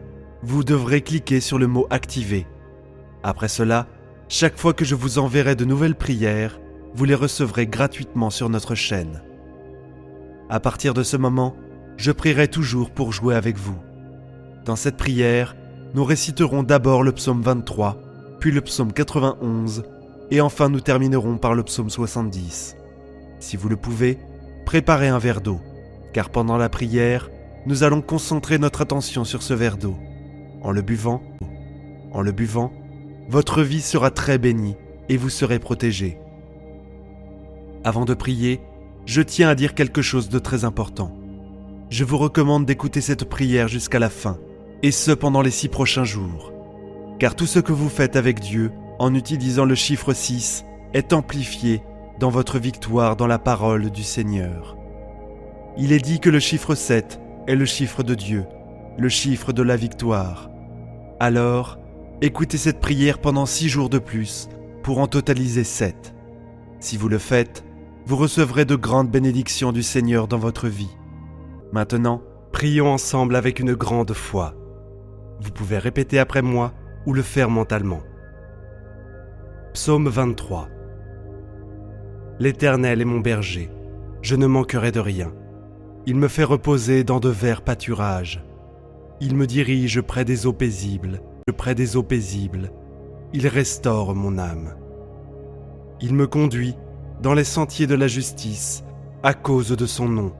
vous devrez cliquer sur le mot activer. Après cela, chaque fois que je vous enverrai de nouvelles prières, vous les recevrez gratuitement sur notre chaîne. À partir de ce moment, je prierai toujours pour jouer avec vous. Dans cette prière, nous réciterons d'abord le psaume 23, puis le psaume 91, et enfin nous terminerons par le psaume 70. Si vous le pouvez, préparez un verre d'eau, car pendant la prière, nous allons concentrer notre attention sur ce verre d'eau. En le buvant, votre vie sera très bénie et vous serez protégé. Avant de prier, je tiens à dire quelque chose de très important. Je vous recommande d'écouter cette prière jusqu'à la fin, et ce pendant les 6 prochains jours. Car tout ce que vous faites avec Dieu, en utilisant le chiffre 6, est amplifié dans votre victoire dans la parole du Seigneur. Il est dit que le chiffre 7 est le chiffre de Dieu, le chiffre de la victoire. Alors, écoutez cette prière pendant 6 jours de plus, pour en totaliser 7. Si vous le faites, vous recevrez de grandes bénédictions du Seigneur dans votre vie. Maintenant, prions ensemble avec une grande foi. Vous pouvez répéter après moi ou le faire mentalement. Psaume 23. L'Éternel est mon berger, je ne manquerai de rien. Il me fait reposer dans de verts pâturages. Il me dirige près des eaux paisibles, Il restaure mon âme. Il me conduit dans les sentiers de la justice à cause de son nom.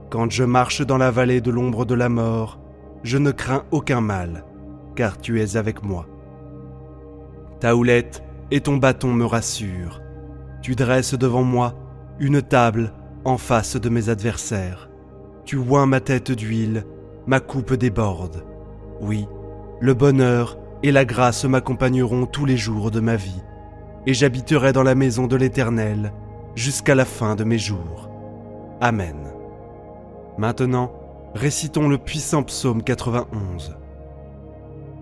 Quand je marche dans la vallée de l'ombre de la mort, je ne crains aucun mal, car tu es avec moi. Ta houlette et ton bâton me rassurent. Tu dresses devant moi une table en face de mes adversaires. Tu oins ma tête d'huile, ma coupe déborde. Oui, le bonheur et la grâce m'accompagneront tous les jours de ma vie, et j'habiterai dans la maison de l'Éternel jusqu'à la fin de mes jours. Amen. Maintenant, récitons le puissant psaume 91.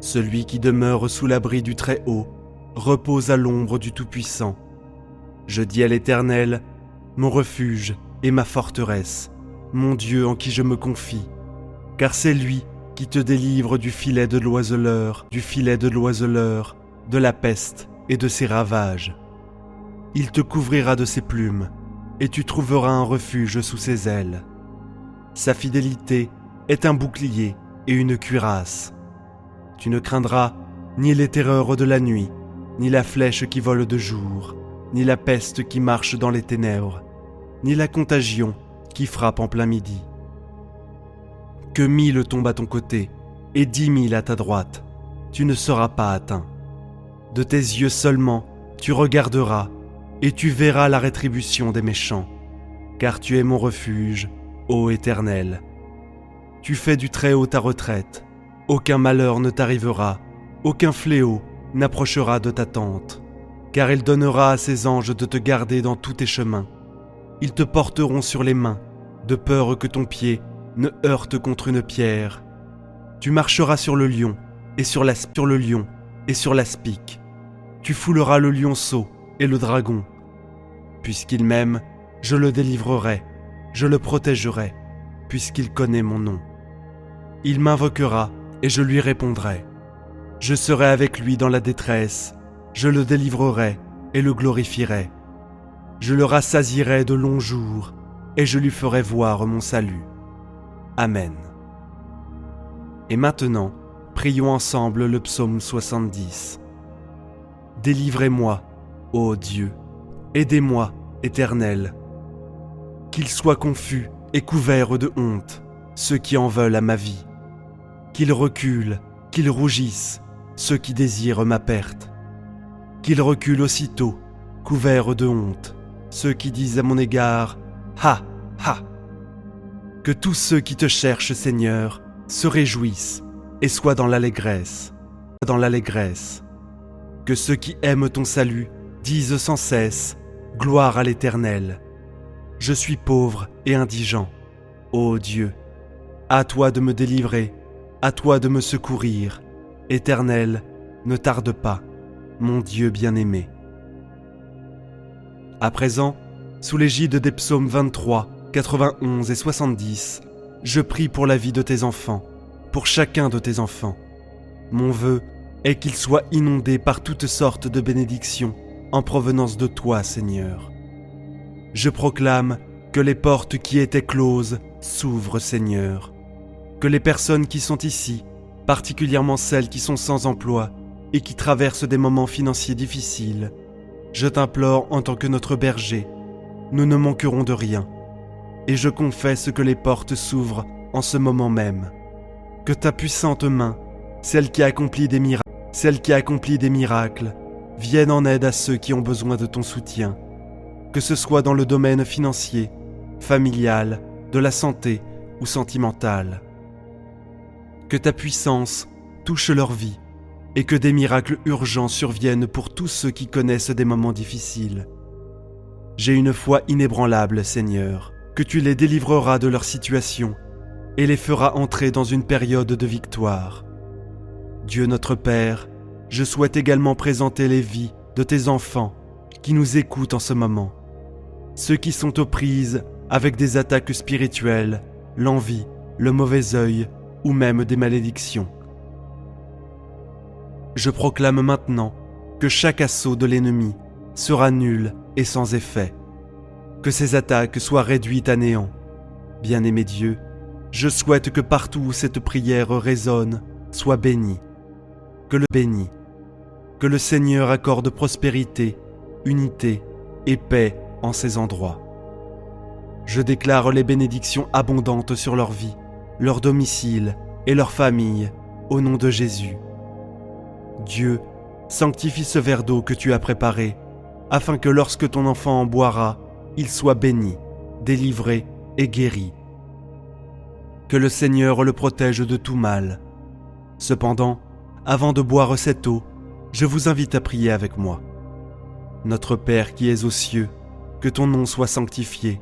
Celui qui demeure sous l'abri du Très-Haut repose à l'ombre du Tout-Puissant. Je dis à l'Éternel, mon refuge et ma forteresse, mon Dieu en qui je me confie, car c'est lui qui te délivre du filet de l'oiseleur, de la peste et de ses ravages. Il te couvrira de ses plumes, et tu trouveras un refuge sous ses ailes. Sa fidélité est un bouclier et une cuirasse. Tu ne craindras ni les terreurs de la nuit, ni la flèche qui vole de jour, ni la peste qui marche dans les ténèbres, ni la contagion qui frappe en plein midi. Que 1000 tombent à ton côté et 10 000 à ta droite, tu ne seras pas atteint. De tes yeux seulement, tu regarderas et tu verras la rétribution des méchants, car tu es mon refuge, ô Éternel. Tu fais du Très-Haut ta retraite, aucun malheur ne t'arrivera, aucun fléau n'approchera de ta tente, car il donnera à ses anges de te garder dans tous tes chemins. Ils te porteront sur les mains, de peur que ton pied ne heurte contre une pierre. Tu marcheras sur le lion et sur l'aspic. Tu fouleras le lionceau et le dragon. Puisqu'il m'aime, je le délivrerai, je le protégerai, puisqu'il connaît mon nom. Il m'invoquera et je lui répondrai. Je serai avec lui dans la détresse, je le délivrerai et le glorifierai. Je le rassasierai de longs jours et je lui ferai voir mon salut. Amen. Et maintenant, prions ensemble le psaume 70. Délivrez-moi, ô Dieu, aidez-moi, Éternel. Qu'ils soient confus et couverts de honte, ceux qui en veulent à ma vie. Qu'ils reculent, qu'ils rougissent, ceux qui désirent ma perte. Qu'ils reculent aussitôt, couverts de honte, ceux qui disent à mon égard « Ha, ha !» Que tous ceux qui te cherchent, Seigneur, se réjouissent et soient dans l'allégresse. Que ceux qui aiment ton salut disent sans cesse « Gloire à l'Éternel !» Je suis pauvre et indigent. Ô Dieu, à toi de me délivrer, à toi de me secourir. Éternel, ne tarde pas, mon Dieu bien-aimé. À présent, sous l'égide des psaumes 23, 91 et 70, je prie pour la vie de tes enfants, pour chacun de tes enfants. Mon vœu est qu'ils soient inondés par toutes sortes de bénédictions en provenance de toi, Seigneur. Je proclame que les portes qui étaient closes s'ouvrent, Seigneur. Que les personnes qui sont ici, particulièrement celles qui sont sans emploi et qui traversent des moments financiers difficiles, je t'implore en tant que notre berger, nous ne manquerons de rien. Et je confesse que les portes s'ouvrent en ce moment même. Que ta puissante main, celle qui accomplit des miracles, vienne en aide à ceux qui ont besoin de ton soutien. Que ce soit dans le domaine financier, familial, de la santé ou sentimental. Que ta puissance touche leur vie et que des miracles urgents surviennent pour tous ceux qui connaissent des moments difficiles. J'ai une foi inébranlable, Seigneur, que tu les délivreras de leur situation et les feras entrer dans une période de victoire. Dieu notre Père, je souhaite également présenter les vies de tes enfants qui nous écoutent en ce moment. Ceux qui sont aux prises avec des attaques spirituelles, l'envie, le mauvais œil ou même des malédictions. Je proclame maintenant que chaque assaut de l'ennemi sera nul et sans effet. Que ces attaques soient réduites à néant. Bien-aimé Dieu, je souhaite que partout où cette prière résonne, soit béni. Que le Seigneur accorde prospérité, unité et paix en ces endroits. Je déclare les bénédictions abondantes sur leur vie, leur domicile et leur famille, au nom de Jésus. Dieu, sanctifie ce verre d'eau que tu as préparé, afin que lorsque ton enfant en boira, il soit béni, délivré et guéri. Que le Seigneur le protège de tout mal. Cependant, avant de boire cette eau, je vous invite à prier avec moi. Notre Père qui es aux cieux, que ton nom soit sanctifié,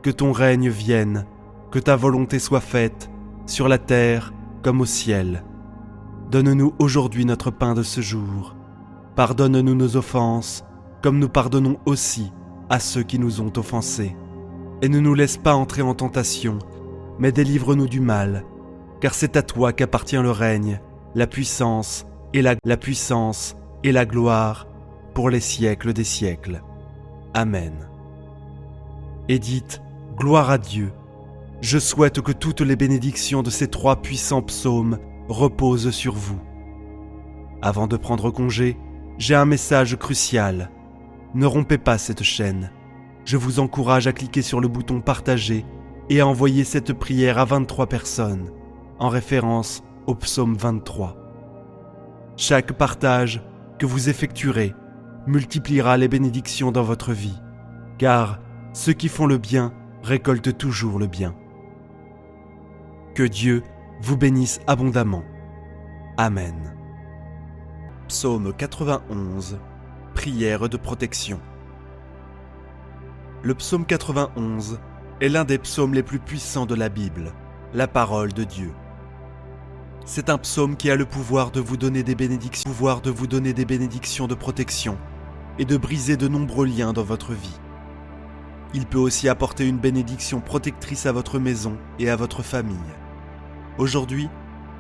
que ton règne vienne, que ta volonté soit faite, sur la terre comme au ciel. Donne-nous aujourd'hui notre pain de ce jour. Pardonne-nous nos offenses, comme nous pardonnons aussi à ceux qui nous ont offensés. Et ne nous laisse pas entrer en tentation, mais délivre-nous du mal, car c'est à toi qu'appartient le règne, la puissance et la gloire pour les siècles des siècles. Amen. Et dites, gloire à Dieu. Je souhaite que toutes les bénédictions de ces 3 puissants psaumes reposent sur vous. Avant de prendre congé, j'ai un message crucial. Ne rompez pas cette chaîne. Je vous encourage à cliquer sur le bouton partager et à envoyer cette prière à 23 personnes, en référence au psaume 23. Chaque partage que vous effectuerez multipliera les bénédictions dans votre vie, car ceux qui font le bien récoltent toujours le bien. Que Dieu vous bénisse abondamment. Amen. Psaume 91, prière de protection. Le psaume 91 est l'un des psaumes les plus puissants de la Bible, la parole de Dieu. C'est un psaume qui a le pouvoir de vous donner des bénédictions, de protection et de briser de nombreux liens dans votre vie. Il peut aussi apporter une bénédiction protectrice à votre maison et à votre famille. Aujourd'hui,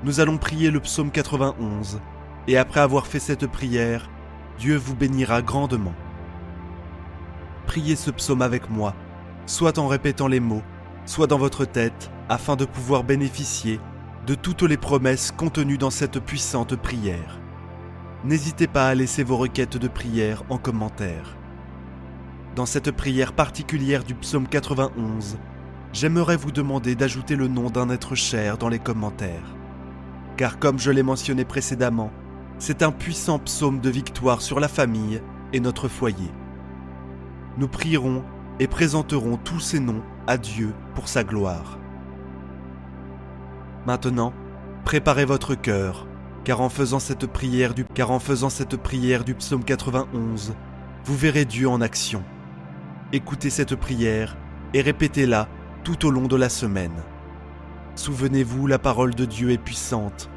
nous allons prier le psaume 91 et après avoir fait cette prière, Dieu vous bénira grandement. Priez ce psaume avec moi, soit en répétant les mots, soit dans votre tête, afin de pouvoir bénéficier de toutes les promesses contenues dans cette puissante prière. N'hésitez pas à laisser vos requêtes de prière en commentaire. Dans cette prière particulière du psaume 91, j'aimerais vous demander d'ajouter le nom d'un être cher dans les commentaires. Car comme je l'ai mentionné précédemment, c'est un puissant psaume de victoire sur la famille et notre foyer. Nous prierons et présenterons tous ces noms à Dieu pour sa gloire. Maintenant, préparez votre cœur, car en faisant cette prière du psaume 91, vous verrez Dieu en action. Écoutez cette prière et répétez-la tout au long de la semaine. Souvenez-vous, la parole de Dieu est puissante.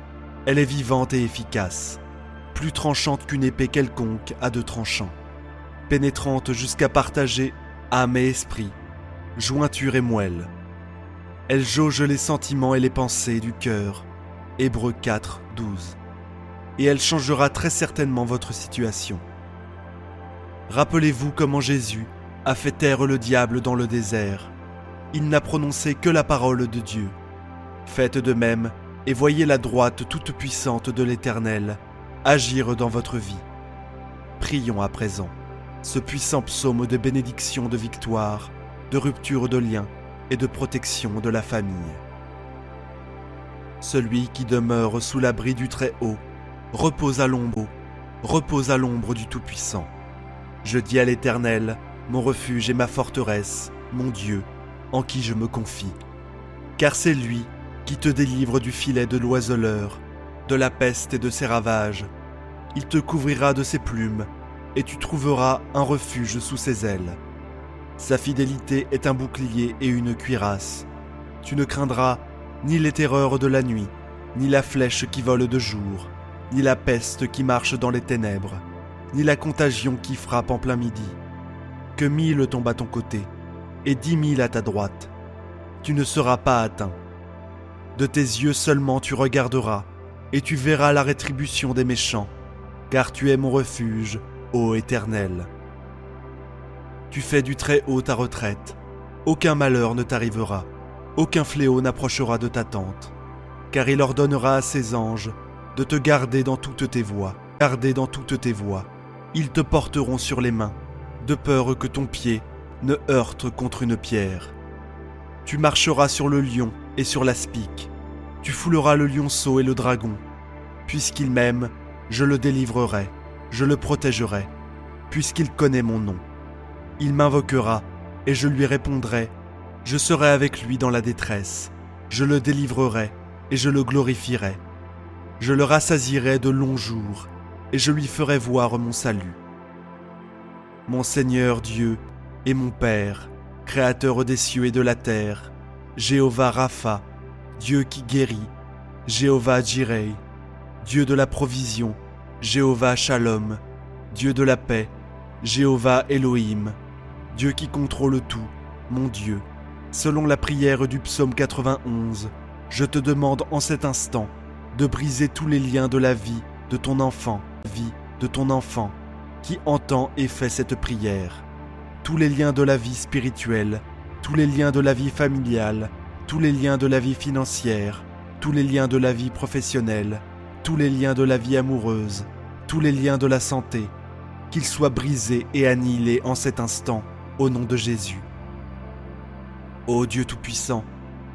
Elle est vivante et efficace, plus tranchante qu'une épée quelconque à 2 tranchants, pénétrante jusqu'à partager âme et esprit, jointure et moelle. Elle jauge les sentiments et les pensées du cœur. Hébreux 4, 12. Et elle changera très certainement votre situation. Rappelez-vous comment Jésus a fait taire le diable dans le désert. Il n'a prononcé que la parole de Dieu. Faites de même et voyez la droite toute puissante de l'Éternel agir dans votre vie. Prions à présent ce puissant psaume de bénédiction, de victoire, de rupture de liens et de protection de la famille. Celui qui demeure sous l'abri du Très-Haut repose à l'ombre du Tout-Puissant. Je dis à l'Éternel, mon refuge et ma forteresse, mon Dieu, en qui je me confie. Car c'est lui qui te délivre du filet de l'oiseleur, de la peste et de ses ravages. Il te couvrira de ses plumes, et tu trouveras un refuge sous ses ailes. Sa fidélité est un bouclier et une cuirasse. Tu ne craindras ni les terreurs de la nuit, ni la flèche qui vole de jour, ni la peste qui marche dans les ténèbres, ni la contagion qui frappe en plein midi. Que 1000 tombent à ton côté, et 10 000 à ta droite. Tu ne seras pas atteint. De tes yeux seulement tu regarderas, et tu verras la rétribution des méchants, car tu es mon refuge, ô Éternel. Tu fais du Très-Haut ta retraite. Aucun malheur ne t'arrivera. Aucun fléau n'approchera de ta tente. Car il ordonnera à ses anges de te garder dans toutes tes voies. Ils te porteront sur les mains, de peur que ton pied ne heurte contre une pierre. Tu marcheras sur le lion et sur l'aspic. Tu fouleras le lionceau et le dragon. Puisqu'il m'aime, je le délivrerai, je le protégerai, puisqu'il connaît mon nom. Il m'invoquera, et je lui répondrai. Je serai avec lui dans la détresse. Je le délivrerai, et je le glorifierai. Je le rassasierai de longs jours, et je lui ferai voir mon salut. Mon Seigneur Dieu et mon Père, Créateur des cieux et de la terre, Jéhovah Rapha, Dieu qui guérit, Jéhovah Jireh, Dieu de la provision, Jéhovah Shalom, Dieu de la paix, Jéhovah Elohim, Dieu qui contrôle tout, mon Dieu. Selon la prière du psaume 91, je te demande en cet instant de briser tous les liens de la vie de ton enfant, qui entend et fait cette prière. Tous les liens de la vie spirituelle, tous les liens de la vie familiale, tous les liens de la vie financière, tous les liens de la vie professionnelle, tous les liens de la vie amoureuse, tous les liens de la santé, qu'ils soient brisés et annihilés en cet instant, au nom de Jésus. Ô Dieu Tout-Puissant,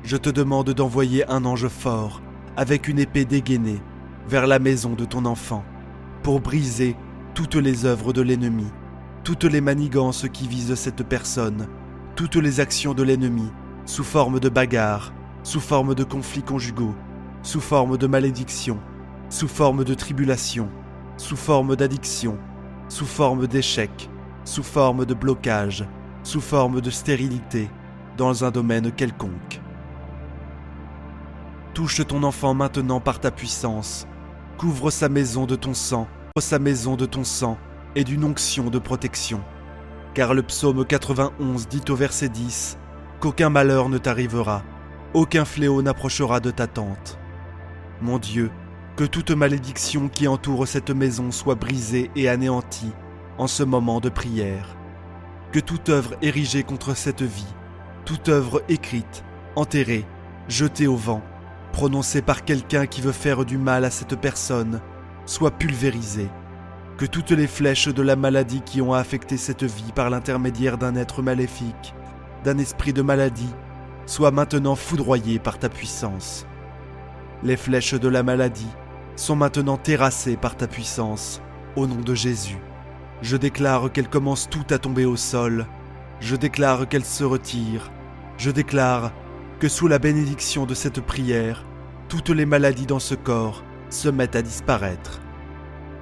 je te demande d'envoyer un ange fort, avec une épée dégainée, vers la maison de ton enfant, pour briser toutes les œuvres de l'ennemi, toutes les manigances qui visent cette personne, toutes les actions de l'ennemi, sous forme de bagarres, sous forme de conflits conjugaux, sous forme de malédiction, sous forme de tribulation, sous forme d'addiction, sous forme d'échec, sous forme de blocage, sous forme de stérilité, dans un domaine quelconque. Touche ton enfant maintenant par ta puissance, couvre sa maison de ton sang, et d'une onction de protection. Car le psaume 91 dit au verset 10 qu'aucun malheur ne t'arrivera, aucun fléau n'approchera de ta tente. Mon Dieu, que toute malédiction qui entoure cette maison soit brisée et anéantie en ce moment de prière. Que toute œuvre érigée contre cette vie, toute œuvre écrite, enterrée, jetée au vent, prononcée par quelqu'un qui veut faire du mal à cette personne, soit pulvérisée. Que toutes les flèches de la maladie qui ont affecté cette vie par l'intermédiaire d'un être maléfique, d'un esprit de maladie, soient maintenant foudroyées par ta puissance. Les flèches de la maladie sont maintenant terrassées par ta puissance, au nom de Jésus. Je déclare qu'elles commencent toutes à tomber au sol. Je déclare qu'elles se retirent. Je déclare que sous la bénédiction de cette prière, toutes les maladies dans ce corps se mettent à disparaître.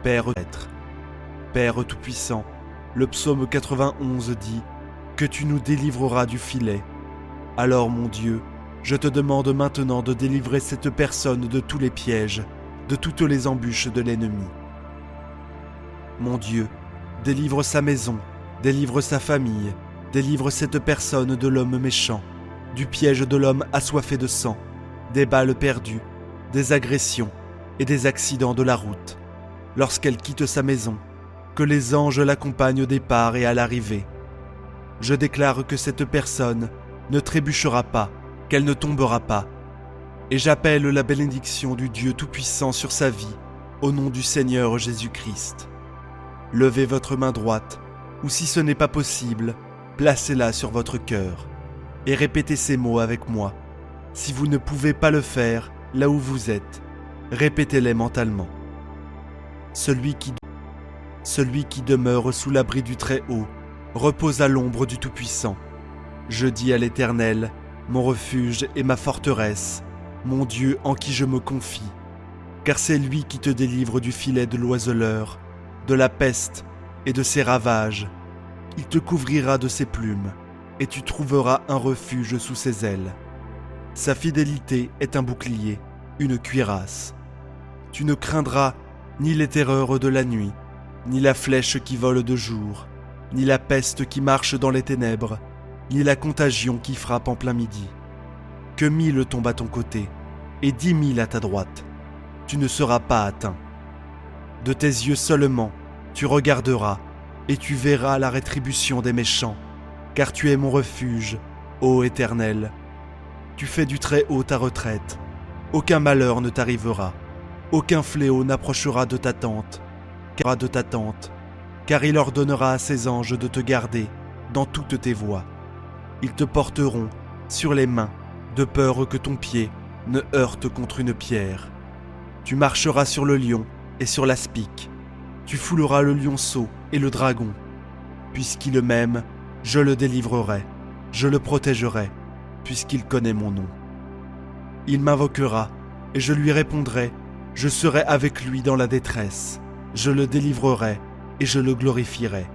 Père Tout-Puissant, le psaume 91 dit que tu nous délivreras du filet. Alors mon Dieu, je te demande maintenant de délivrer cette personne de tous les pièges, de toutes les embûches de l'ennemi. Mon Dieu, délivre sa maison, délivre sa famille, délivre cette personne de l'homme méchant, du piège de l'homme assoiffé de sang, des balles perdues, des agressions et des accidents de la route. Lorsqu'elle quitte sa maison, que les anges l'accompagnent au départ et à l'arrivée. Je déclare que cette personne ne trébuchera pas, qu'elle ne tombera pas. Et j'appelle la bénédiction du Dieu Tout-Puissant sur sa vie, au nom du Seigneur Jésus-Christ. Levez votre main droite, ou si ce n'est pas possible, placez-la sur votre cœur, et répétez ces mots avec moi. Si vous ne pouvez pas le faire là où vous êtes, répétez-les mentalement. Celui qui demeure sous l'abri du Très-Haut repose à l'ombre du Tout-Puissant. Je dis à l'Éternel, mon refuge et ma forteresse, mon Dieu en qui je me confie, car c'est lui qui te délivre du filet de l'oiseleur, de la peste et de ses ravages. Il te couvrira de ses plumes, et tu trouveras un refuge sous ses ailes. Sa fidélité est un bouclier, une cuirasse. Tu ne craindras ni les terreurs de la nuit, ni la flèche qui vole de jour, ni la peste qui marche dans les ténèbres, ni la contagion qui frappe en plein midi. Que 1000 tombent à ton côté, et 10 000 à ta droite, tu ne seras pas atteint. De tes yeux seulement, tu regarderas, et tu verras la rétribution des méchants, car tu es mon refuge, ô Éternel. Tu fais du Très-Haut ta retraite, aucun malheur ne t'arrivera, aucun fléau n'approchera de ta tente, car il ordonnera à ses anges de te garder dans toutes tes voies. Ils te porteront sur les mains, de peur que ton pied ne heurte contre une pierre. Tu marcheras sur le lion et sur l'aspic. Tu fouleras le lionceau et le dragon. Puisqu'il m'aime, je le délivrerai, je le protégerai, puisqu'il connaît mon nom. Il m'invoquera, et je lui répondrai, je serai avec lui dans la détresse. Je le délivrerai, et je le glorifierai.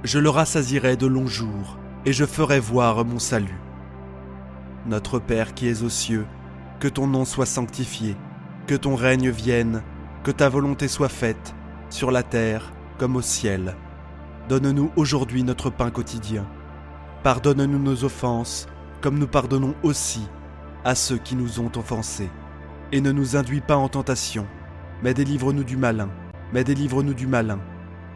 Je le rassasierai de longs jours, et je ferai voir mon salut. Notre Père qui es aux cieux, que ton nom soit sanctifié, que ton règne vienne, que ta volonté soit faite, sur la terre comme au ciel. Donne-nous aujourd'hui notre pain quotidien. Pardonne-nous nos offenses, comme nous pardonnons aussi à ceux qui nous ont offensés. Et ne nous induis pas en tentation, mais délivre-nous du malin,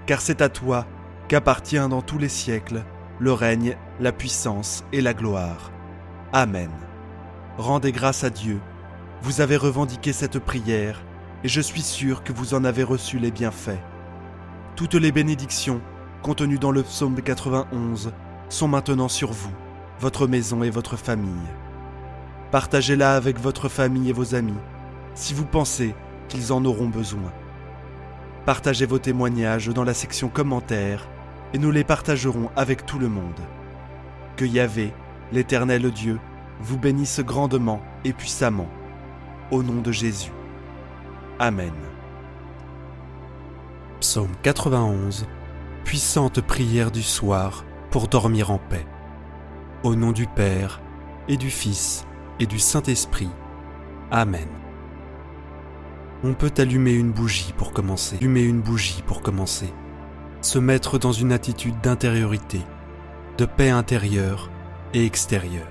car c'est à toi qu'appartient dans tous les siècles le règne, la puissance et la gloire. Amen. Rendez grâce à Dieu. Vous avez revendiqué cette prière et je suis sûr que vous en avez reçu les bienfaits. Toutes les bénédictions contenues dans le psaume 91 sont maintenant sur vous, votre maison et votre famille. Partagez-la avec votre famille et vos amis, si vous pensez qu'ils en auront besoin. Partagez vos témoignages dans la section commentaires et nous les partagerons avec tout le monde. Que Yahvé, l'Éternel Dieu, vous bénisse grandement et puissamment. Au nom de Jésus. Amen. Psaume 91. Puissante prière du soir pour dormir en paix. Au nom du Père, et du Fils, et du Saint-Esprit. Amen. On peut allumer une bougie pour commencer. Se mettre dans une attitude d'intériorité, de paix intérieure et extérieure,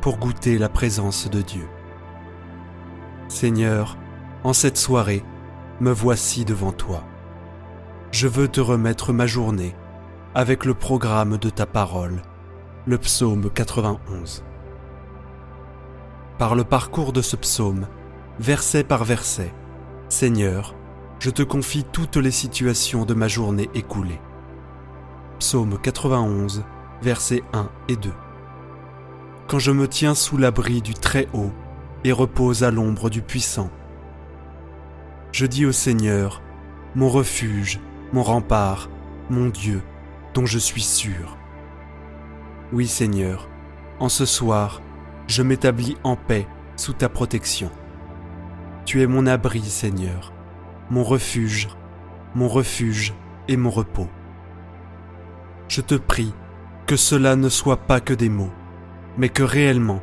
pour goûter la présence de Dieu. Seigneur, en cette soirée, me voici devant toi. Je veux te remettre ma journée avec le programme de ta parole, le psaume 91. Par le parcours de ce psaume, verset par verset, Seigneur, je te confie toutes les situations de ma journée écoulée. Psaume 91, versets 1 et 2. Quand je me tiens sous l'abri du Très-Haut et repose à l'ombre du Puissant, je dis au Seigneur, mon refuge, mon rempart, mon Dieu, dont je suis sûr. Oui Seigneur, en ce soir, je m'établis en paix sous ta protection. Tu es mon abri, Seigneur, mon refuge et mon repos. Je te prie que cela ne soit pas que des mots, mais que réellement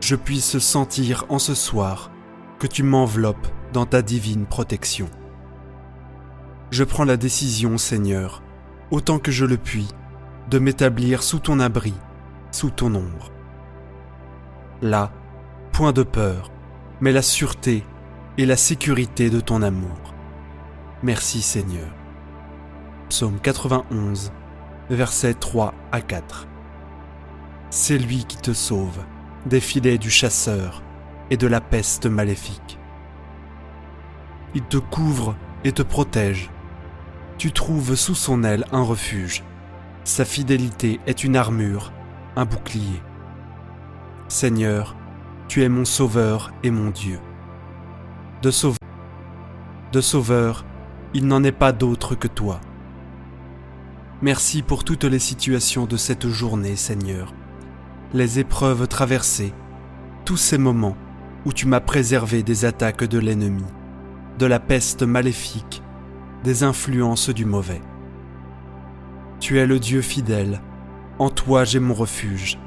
je puisse sentir en ce soir que tu m'enveloppes dans ta divine protection. Je prends la décision, Seigneur, autant que je le puis, de m'établir sous ton abri, sous ton ombre. Là, point de peur, mais la sûreté et la sécurité de ton amour. Merci Seigneur. Psaume 91, versets 3 à 4. C'est lui qui te sauve des filets du chasseur et de la peste maléfique. Il te couvre et te protège. Tu trouves sous son aile un refuge. Sa fidélité est une armure, un bouclier. Seigneur, tu es mon sauveur et mon Dieu. De sauveur, il n'en est pas d'autre que toi. Merci pour toutes les situations de cette journée, Seigneur. Les épreuves traversées, tous ces moments où tu m'as préservé des attaques de l'ennemi, de la peste maléfique, des influences du mauvais. Tu es le Dieu fidèle, en toi j'ai mon refuge.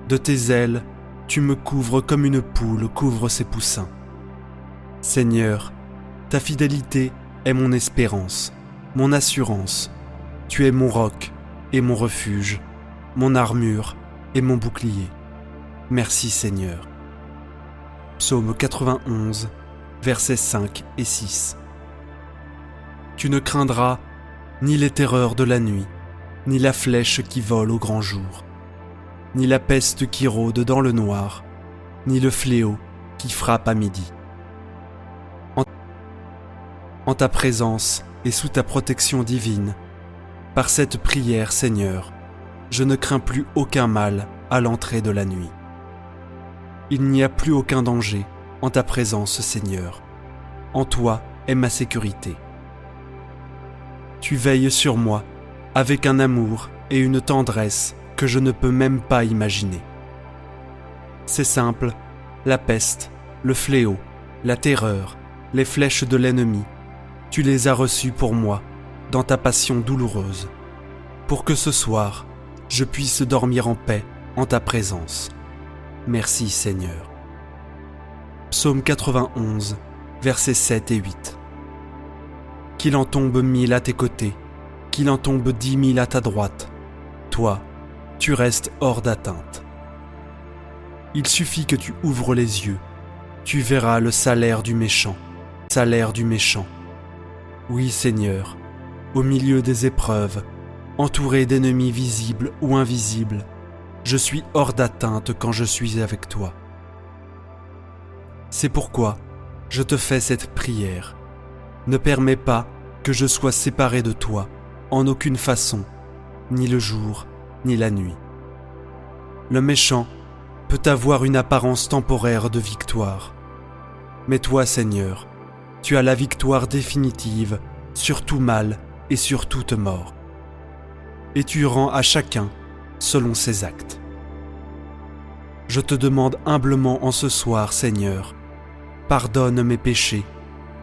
De tes ailes, tu me couvres comme une poule couvre ses poussins. Seigneur, ta fidélité est mon espérance, mon assurance. Tu es mon roc et mon refuge, mon armure et mon bouclier. Merci Seigneur. Psaume 91, versets 5 et 6. Tu ne craindras ni les terreurs de la nuit, ni la flèche qui vole au grand jour, ni la peste qui rôde dans le noir, ni le fléau qui frappe à midi. En ta présence et sous ta protection divine, par cette prière, Seigneur, je ne crains plus aucun mal à l'entrée de la nuit. Il n'y a plus aucun danger en ta présence, Seigneur. En toi est ma sécurité. Tu veilles sur moi avec un amour et une tendresse que je ne peux même pas imaginer. C'est simple, la peste, le fléau, la terreur, les flèches de l'ennemi, tu les as reçues pour moi dans ta passion douloureuse, pour que ce soir, je puisse dormir en paix en ta présence. Merci Seigneur. Psaume 91, versets 7 et 8. Qu'il en tombe 1000 à tes côtés, qu'il en tombe 10 000 à ta droite, toi, tu restes hors d'atteinte. Il suffit que tu ouvres les yeux, tu verras le salaire du méchant. Oui Seigneur, au milieu des épreuves, entouré d'ennemis visibles ou invisibles, je suis hors d'atteinte quand je suis avec toi. C'est pourquoi je te fais cette prière. Ne permets pas que je sois séparé de toi en aucune façon, ni le jour, ni la nuit. Le méchant peut avoir une apparence temporaire de victoire. Mais toi, Seigneur, tu as la victoire définitive sur tout mal et sur toute mort. Et tu rends à chacun selon ses actes. Je te demande humblement en ce soir, Seigneur, pardonne mes péchés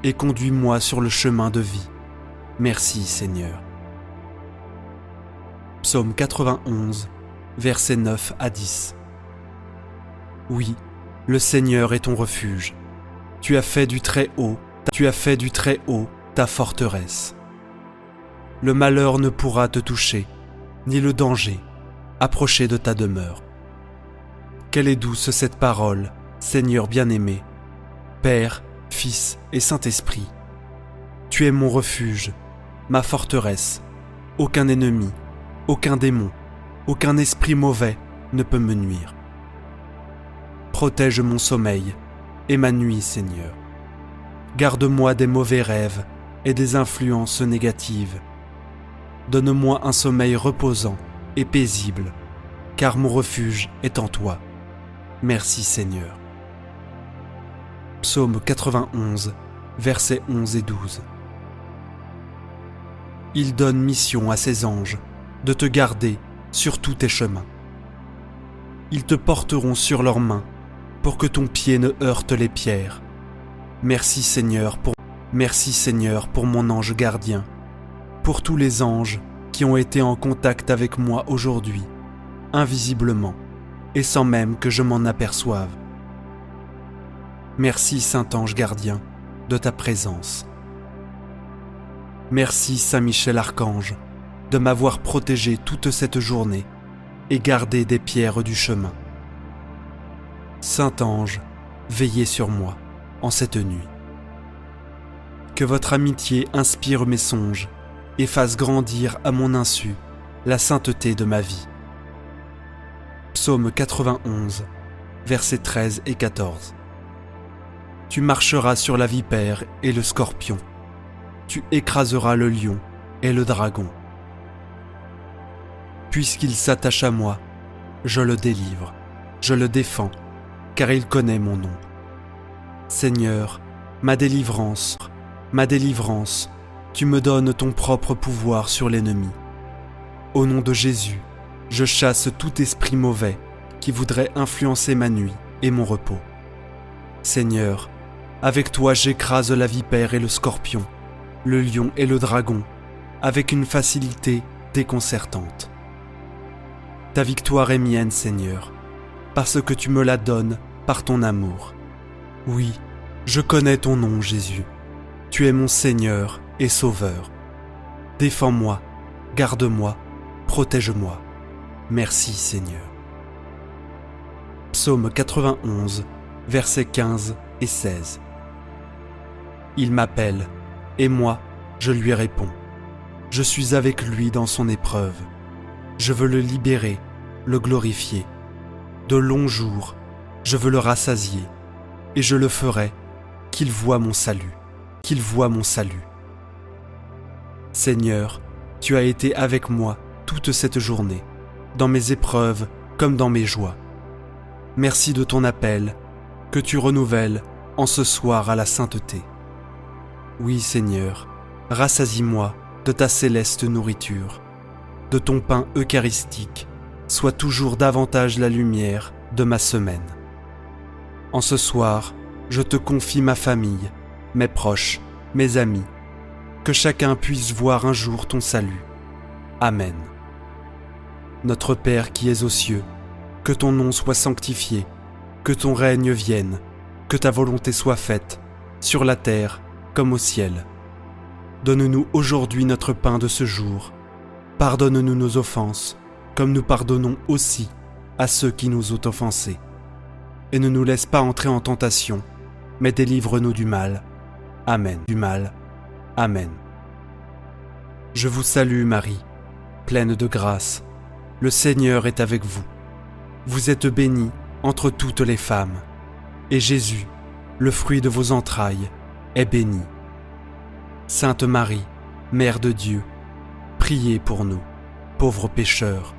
et conduis-moi sur le chemin de vie. Merci, Seigneur. Psaume 91, versets 9 à 10. Oui, le Seigneur est ton refuge. Tu as fait du Très-Haut ta forteresse. Le malheur ne pourra te toucher, ni le danger approcher de ta demeure. Quelle est douce cette parole, Seigneur bien-aimé, Père, Fils et Saint-Esprit. Tu es mon refuge, ma forteresse. Aucun ennemi, aucun démon, aucun esprit mauvais ne peut me nuire. Protège mon sommeil et ma nuit, Seigneur. Garde-moi des mauvais rêves et des influences négatives. Donne-moi un sommeil reposant et paisible, car mon refuge est en toi. Merci, Seigneur. Psaume 91, versets 11 et 12. Il donne mission à ses anges de te garder sur tous tes chemins. Ils te porteront sur leurs mains pour que ton pied ne heurte les pierres. Merci Seigneur pour mon ange gardien, pour tous les anges qui ont été en contact avec moi aujourd'hui, invisiblement, et sans même que je m'en aperçoive. Merci Saint-Ange gardien de ta présence. Merci Saint-Michel Archange de m'avoir protégé toute cette journée et gardé des pierres du chemin. Saint-Ange, veillez sur moi en cette nuit. Que votre amitié inspire mes songes et fasse grandir à mon insu la sainteté de ma vie. Psaume 91, versets 13 et 14. Tu marcheras sur la vipère et le scorpion. Tu écraseras le lion et le dragon. Puisqu'il s'attache à moi, je le délivre, je le défends, car il connaît mon nom. Seigneur, ma délivrance, tu me donnes ton propre pouvoir sur l'ennemi. Au nom de Jésus, je chasse tout esprit mauvais qui voudrait influencer ma nuit et mon repos. Seigneur, avec toi j'écrase la vipère et le scorpion, le lion et le dragon, avec une facilité déconcertante. Ta victoire est mienne, Seigneur, parce que tu me la donnes par ton amour. Oui, je connais ton nom, Jésus. Tu es mon Seigneur et Sauveur. Défends-moi, garde-moi, protège-moi. Merci, Seigneur. Psaume 91, versets 15 et 16. Il m'appelle, et moi, je lui réponds. Je suis avec lui dans son épreuve. Je veux le libérer, le glorifier. De longs jours, je veux le rassasier, et je le ferai, qu'il voie mon salut, qu'il voie mon salut. Seigneur, tu as été avec moi toute cette journée, dans mes épreuves comme dans mes joies. Merci de ton appel, que tu renouvelles en ce soir à la sainteté. Oui, Seigneur, rassasie-moi de ta céleste nourriture, de ton pain eucharistique, sois toujours davantage la lumière de ma semaine. En ce soir, je te confie ma famille, mes proches, mes amis, que chacun puisse voir un jour ton salut. Amen. Notre Père qui es aux cieux, que ton nom soit sanctifié, que ton règne vienne, que ta volonté soit faite, sur la terre comme au ciel. Donne-nous aujourd'hui notre pain de ce jour. Pardonne-nous nos offenses, comme nous pardonnons aussi à ceux qui nous ont offensés. Et ne nous laisse pas entrer en tentation, mais délivre-nous du mal. Amen. Du mal. Amen. Je vous salue Marie, pleine de grâce. Le Seigneur est avec vous. Vous êtes bénie entre toutes les femmes. Et Jésus, le fruit de vos entrailles, est béni. Sainte Marie, Mère de Dieu, priez pour nous, pauvres pécheurs,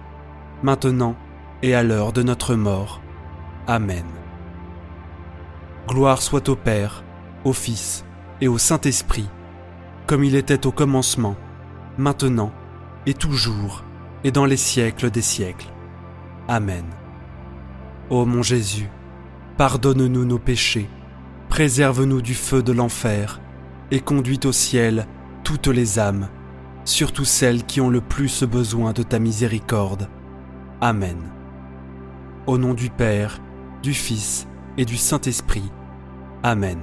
maintenant et à l'heure de notre mort. Amen. Gloire soit au Père, au Fils et au Saint-Esprit, comme il était au commencement, maintenant et toujours, et dans les siècles des siècles. Amen. Ô mon Jésus, pardonne-nous nos péchés, préserve-nous du feu de l'enfer, et conduis au ciel toutes les âmes, surtout celles qui ont le plus besoin de ta miséricorde. Amen. Au nom du Père, du Fils et du Saint-Esprit. Amen.